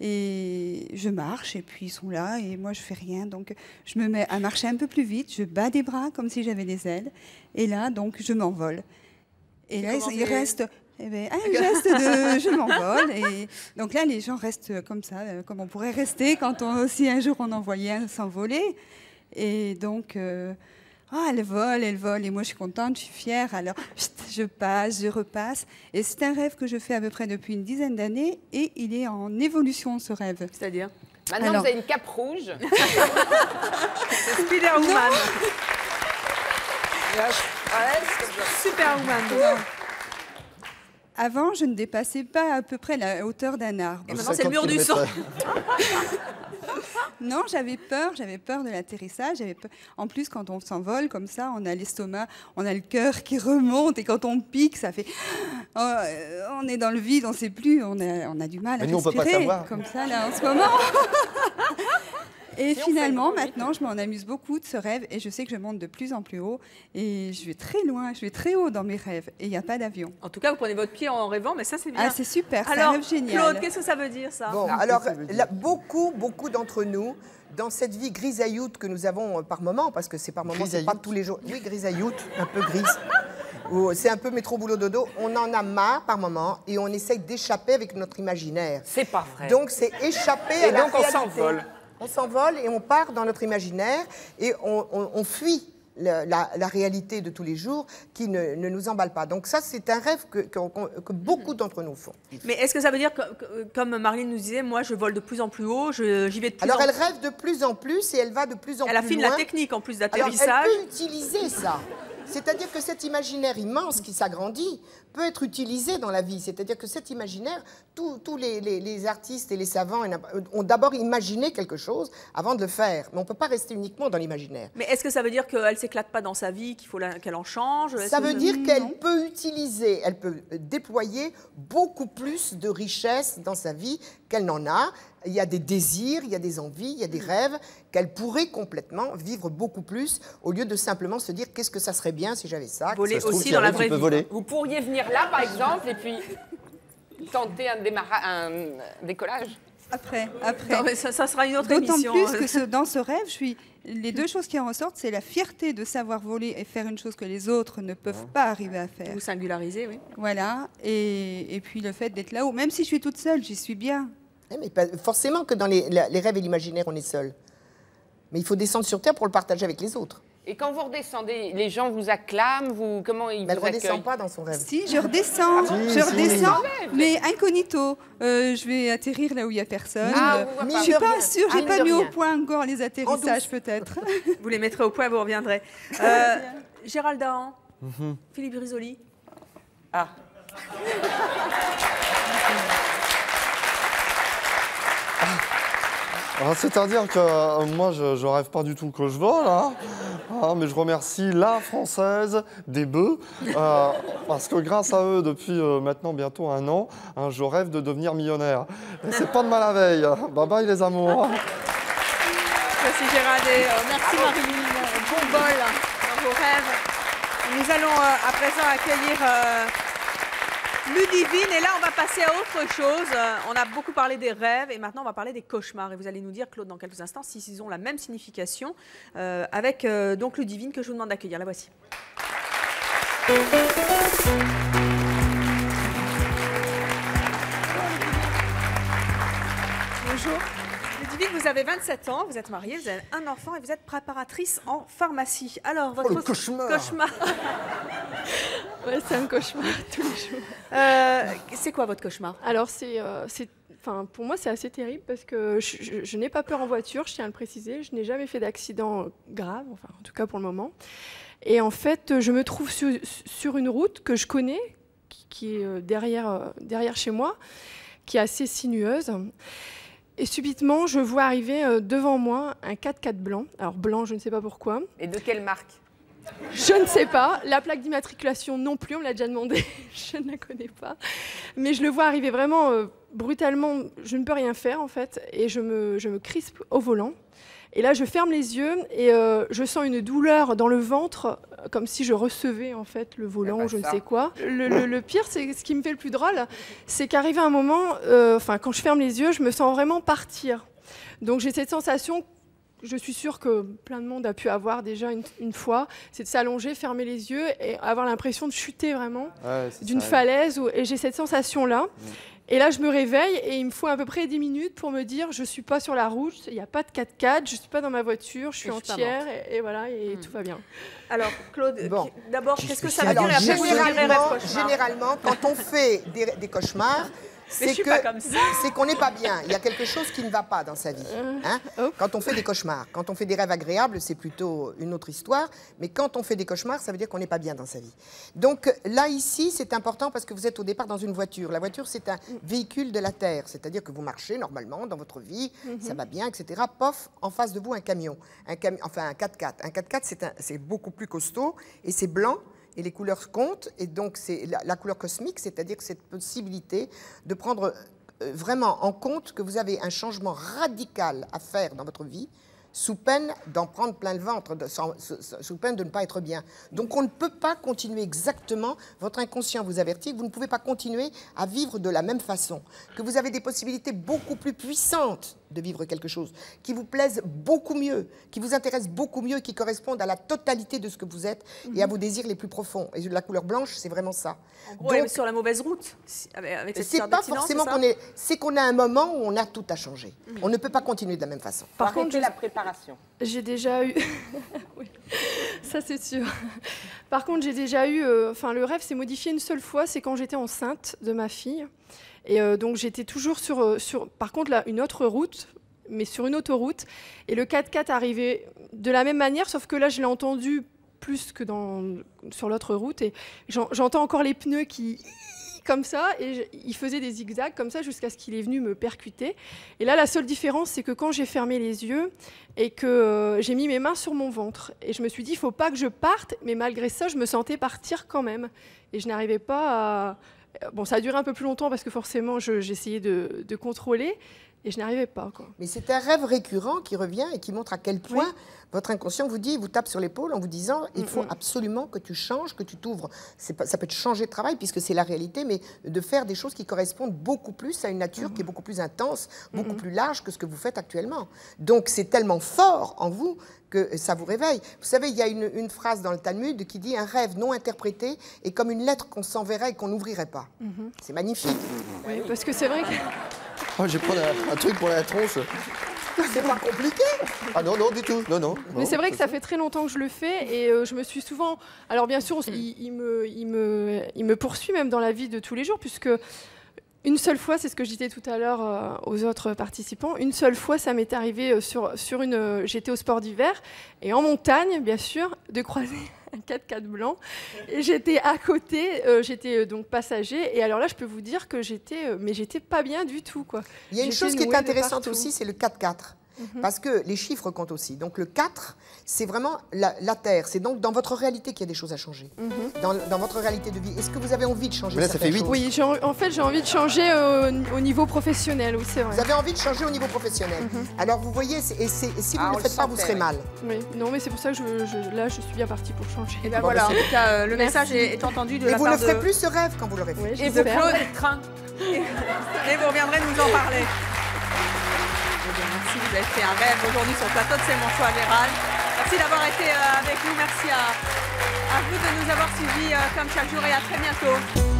Et je marche et puis ils sont là et moi je fais rien, donc je me mets à marcher un peu plus vite, je bats des bras comme si j'avais des ailes et là donc je m'envole. Et là il reste un geste de je m'envole et donc là les gens restent comme ça, comme on pourrait rester quand si un jour on en voyait un s'envoler et donc elle vole et moi je suis contente, je suis fière, alors je passe, je repasse. Et c'est un rêve que je fais à peu près depuis une dizaine d'années et il est en évolution ce rêve. C'est-à-dire? Maintenant vous avez une cape rouge. C'est Spider-Woman. Superwoman. Avant, je ne dépassais pas à peu près la hauteur d'un arbre. Et maintenant, c'est le mur du son. Non, j'avais peur de l'atterrissage. En plus, quand on s'envole comme ça, on a l'estomac, on a le cœur qui remonte et quand on pique, ça fait... on est dans le vide, on ne sait plus, on a du mal à respirer. On peut pas savoir. Comme ça, là, en ce moment. Et finalement, maintenant, je m'en amuse beaucoup de ce rêve et je sais que je monte de plus en plus haut et je vais très loin, je vais très haut dans mes rêves et il n'y a pas d'avion. En tout cas, vous prenez votre pied en rêvant, mais ça, c'est bien. Ah, c'est super, c'est alors, un rêve génial. Claude, qu'est-ce que ça veut dire, ça? Bon, alors, beaucoup d'entre nous, dans cette vie grisailloute que nous avons par moment, parce que c'est par moment, c'est pas tous les jours. Oui, grisailloute, un peu grise. C'est un peu métro boulot dodo. On en a marre par moment et on essaye d'échapper avec notre imaginaire. C'est pas vrai. Donc, c'est échapper à la réalité. Et donc, on s'envole. On s'envole et on part dans notre imaginaire et on fuit la réalité de tous les jours qui ne nous emballe pas. Donc ça, c'est un rêve que beaucoup d'entre nous font. Mais est-ce que ça veut dire, comme Marilyn nous disait, moi je vole de plus en plus haut, j'y vais de plus en plus... Alors elle rève de plus en plus et elle va de plus en plus loin. Elle affine la technique en plus d'atterrissage. Alors elle peut utiliser ça. C'est-à-dire que cet imaginaire immense qui s'agrandit peut être utilisé dans la vie. C'est-à-dire que cet imaginaire, tous les artistes et les savants ont d'abord imaginé quelque chose avant de le faire. Mais on ne peut pas rester uniquement dans l'imaginaire. Mais est-ce que ça veut dire qu'elle ne s'éclate pas dans sa vie, qu'il faut qu'elle en change? Ça veut dire qu'elle peut utiliser, elle peut déployer beaucoup plus de richesse dans sa vie qu'elle n'en a. Il y a des désirs, il y a des envies, il y a des rêves qu'elle pourrait complètement vivre beaucoup plus au lieu de simplement se dire qu'est-ce que ça serait bien si j'avais ça. Voler aussi dans la vraie vie. Vous pourriez venir là, par exemple, et puis tenter un décollage. Après. Non, mais ça sera une autre D'autant émission. plus que dans ce rêve, les deux choses qui en ressortent, c'est la fierté de savoir voler et faire une chose que les autres ne peuvent pas arriver à faire. Vous singulariser, oui. Voilà, et puis le fait d'être là-haut. Même si je suis toute seule, j'y suis bien. Mais pas forcément que dans les rêves et l'imaginaire, on est seul. Mais il faut descendre sur Terre pour le partager avec les autres. Et quand vous redescendez, les gens vous acclament, comment ils vous accueillent? Elle ne redescend pas dans son rêve. Si, je redescends, mais incognito. Je vais atterrir là où il n'y a personne. Je ne suis pas sûre, je n'ai pas mis au point encore les atterrissages peut-être. Vous les mettrez au point, vous reviendrez. Gérald Dahan, Philippe Risoli. Ah. C'est-à-dire que moi, je rêve pas du tout que je vole, hein. Mais je remercie la Française des bœufs, parce que grâce à eux, depuis maintenant bientôt 1 an, je rêve de devenir millionnaire. Et c'est pas de mal à veille. Bye bye les amours. Merci Gérald et merci Marie-Line. Bon bol dans vos rêves. Nous allons à présent accueillir Ludivine, et là on va passer à autre chose. On a beaucoup parlé des rêves et maintenant on va parler des cauchemars. Et vous allez nous dire, Claude, dans quelques instants, s'ils ont la même signification avec donc Ludivine que je vous demande d'accueillir. La voici. Bonjour. Ludivine, vous avez 27 ans, vous êtes mariée, vous avez un enfant et vous êtes préparatrice en pharmacie. Alors, votre le cauchemar. Ouais, c'est un cauchemar tous les jours. C'est quoi votre cauchemar? Alors, pour moi, c'est assez terrible parce que je n'ai pas peur en voiture, je tiens à le préciser. Je n'ai jamais fait d'accident grave, enfin, en tout cas pour le moment. Et en fait, je me trouve sur une route que je connais, qui est derrière chez moi, qui est assez sinueuse. Et subitement, je vois arriver devant moi un 4x4 blanc. Alors blanc, je ne sais pas pourquoi. Et de quelle marque? Je ne sais pas. La plaque d'immatriculation non plus, on me l'a déjà demandé. Je ne la connais pas. Mais je le vois arriver vraiment brutalement. Je ne peux rien faire en fait. Et je me crispe au volant. Et là, je ferme les yeux et je sens une douleur dans le ventre, comme si je recevais en fait le volant ou je ne sais quoi. Le pire, c'est ce qui me fait le plus drôle, c'est qu'arrivé un moment, quand je ferme les yeux, je me sens vraiment partir. Donc j'ai cette sensation, je suis sûre que plein de monde a pu avoir déjà une fois, c'est de s'allonger, fermer les yeux et avoir l'impression de chuter vraiment d'une falaise. Et j'ai cette sensation-là. Et là, je me réveille et il me faut à peu près 10 minutes pour me dire je ne suis pas sur la route, il n'y a pas de 4x4, je ne suis pas dans ma voiture, je suis entière et voilà, et tout va bien. Alors, Claude, d'abord, qu'est-ce que ça veut Alors, dire? généralement, quand on fait des cauchemars, c'est qu'on n'est pas bien. Il y a quelque chose qui ne va pas dans sa vie. Hein? Quand on fait des cauchemars, quand on fait des rêves agréables, c'est plutôt une autre histoire. Mais quand on fait des cauchemars, ça veut dire qu'on n'est pas bien dans sa vie. Donc là, ici, c'est important parce que vous êtes au départ dans une voiture. La voiture, c'est un véhicule de la Terre. C'est-à-dire que vous marchez normalement dans votre vie, ça va bien, etc. Pof, en face de vous, un camion. Enfin, un 4x4. Un 4x4, c'est beaucoup plus costaud et c'est blanc. Et les couleurs comptent, et donc c'est la couleur cosmique, c'est-à-dire que cette possibilité de prendre vraiment en compte que vous avez un changement radical à faire dans votre vie, sous peine d'en prendre plein le ventre, sous peine de ne pas être bien. Donc on ne peut pas continuer exactement, votre inconscient vous avertit que vous ne pouvez pas continuer à vivre de la même façon, que vous avez des possibilités beaucoup plus puissantes de vivre quelque chose, qui vous plaise beaucoup mieux, qui vous intéresse beaucoup mieux, qui correspondent à la totalité de ce que vous êtes et à vos désirs les plus profonds. Et la couleur blanche, c'est vraiment ça. En gros, elle est sur la mauvaise route. C'est pas forcément c'est qu'on a un moment où on a tout à changer. On ne peut pas continuer de la même façon. Par contre, la préparation. J'ai déjà eu... oui, ça c'est sûr. Par contre, j'ai déjà eu... le rêve s'est modifié une seule fois, c'est quand j'étais enceinte de ma fille. Et donc j'étais toujours sur par contre, là, une autre route, mais sur une autoroute. Et le 4x4 arrivait de la même manière, sauf que là, je l'ai entendu plus que sur l'autre route. Et j'entends encore les pneus qui... comme ça, et il faisait des zigzags comme ça jusqu'à ce qu'il est venu me percuter. Et là, la seule différence, c'est que quand j'ai fermé les yeux et que j'ai mis mes mains sur mon ventre, et je me suis dit, il ne faut pas que je parte, mais malgré ça, je me sentais partir quand même. Et je n'arrivais pas à... Bon, ça a duré un peu plus longtemps parce que forcément, j'essayais de contrôler, et je n'arrivais pas, quoi. Mais c'est un rêve récurrent qui revient et qui montre à quel point votre inconscient vous dit, vous tape sur l'épaule en vous disant, il faut absolument que tu changes, que tu t'ouvres. Ça peut te changer de travail puisque c'est la réalité, mais de faire des choses qui correspondent beaucoup plus à une nature qui est beaucoup plus intense, beaucoup plus large que ce que vous faites actuellement. Donc c'est tellement fort en vous que ça vous réveille. Vous savez, il y a une phrase dans le Talmud qui dit, un rêve non interprété est comme une lettre qu'on s'enverrait et qu'on n'ouvrirait pas. C'est magnifique. Oui, parce que c'est vrai que... Oh, je vais prendre un truc pour la tronche. C'est pas compliqué. Ah non, non, du tout. Non, non. Mais c'est vrai que ça fait très longtemps que je le fais et je me suis souvent... Alors bien sûr, il me poursuit même dans la vie de tous les jours puisque une seule fois, c'est ce que je disais tout à l'heure aux autres participants, une seule fois, ça m'est arrivé sur une... J'étais au sport d'hiver et en montagne, bien sûr, de croiser un 4x4 blanc. Et j'étais à côté, j'étais donc passager. Et alors là, je peux vous dire que j'étais pas bien du tout, quoi. Il y a une chose qui est intéressante aussi, c'est le 4x4. Parce que les chiffres comptent aussi. Donc le 4, c'est vraiment la Terre. C'est donc dans votre réalité qu'il y a des choses à changer. Dans votre réalité de vie. Est-ce que vous avez envie de changer ça fait 8. Oui, en fait, j'ai envie de changer au niveau professionnel. Oui, c'est vrai. Vous avez envie de changer au niveau professionnel. Alors vous voyez, et si vous ne le faites pas, vous serez mal. Oui, non, mais c'est pour ça que là, je suis bien partie pour changer. Et bien voilà, en tout cas, le message est entendu de la part de... Et vous ne ferez plus ce rêve quand vous l'aurez fait. Oui, et vous, Claude, et vous reviendrez nous en parler. Merci, vous avez fait un rêve aujourd'hui sur le plateau de C'est mon choix Gérald. Merci d'avoir été avec nous, merci à vous de nous avoir suivis comme chaque jour et à très bientôt.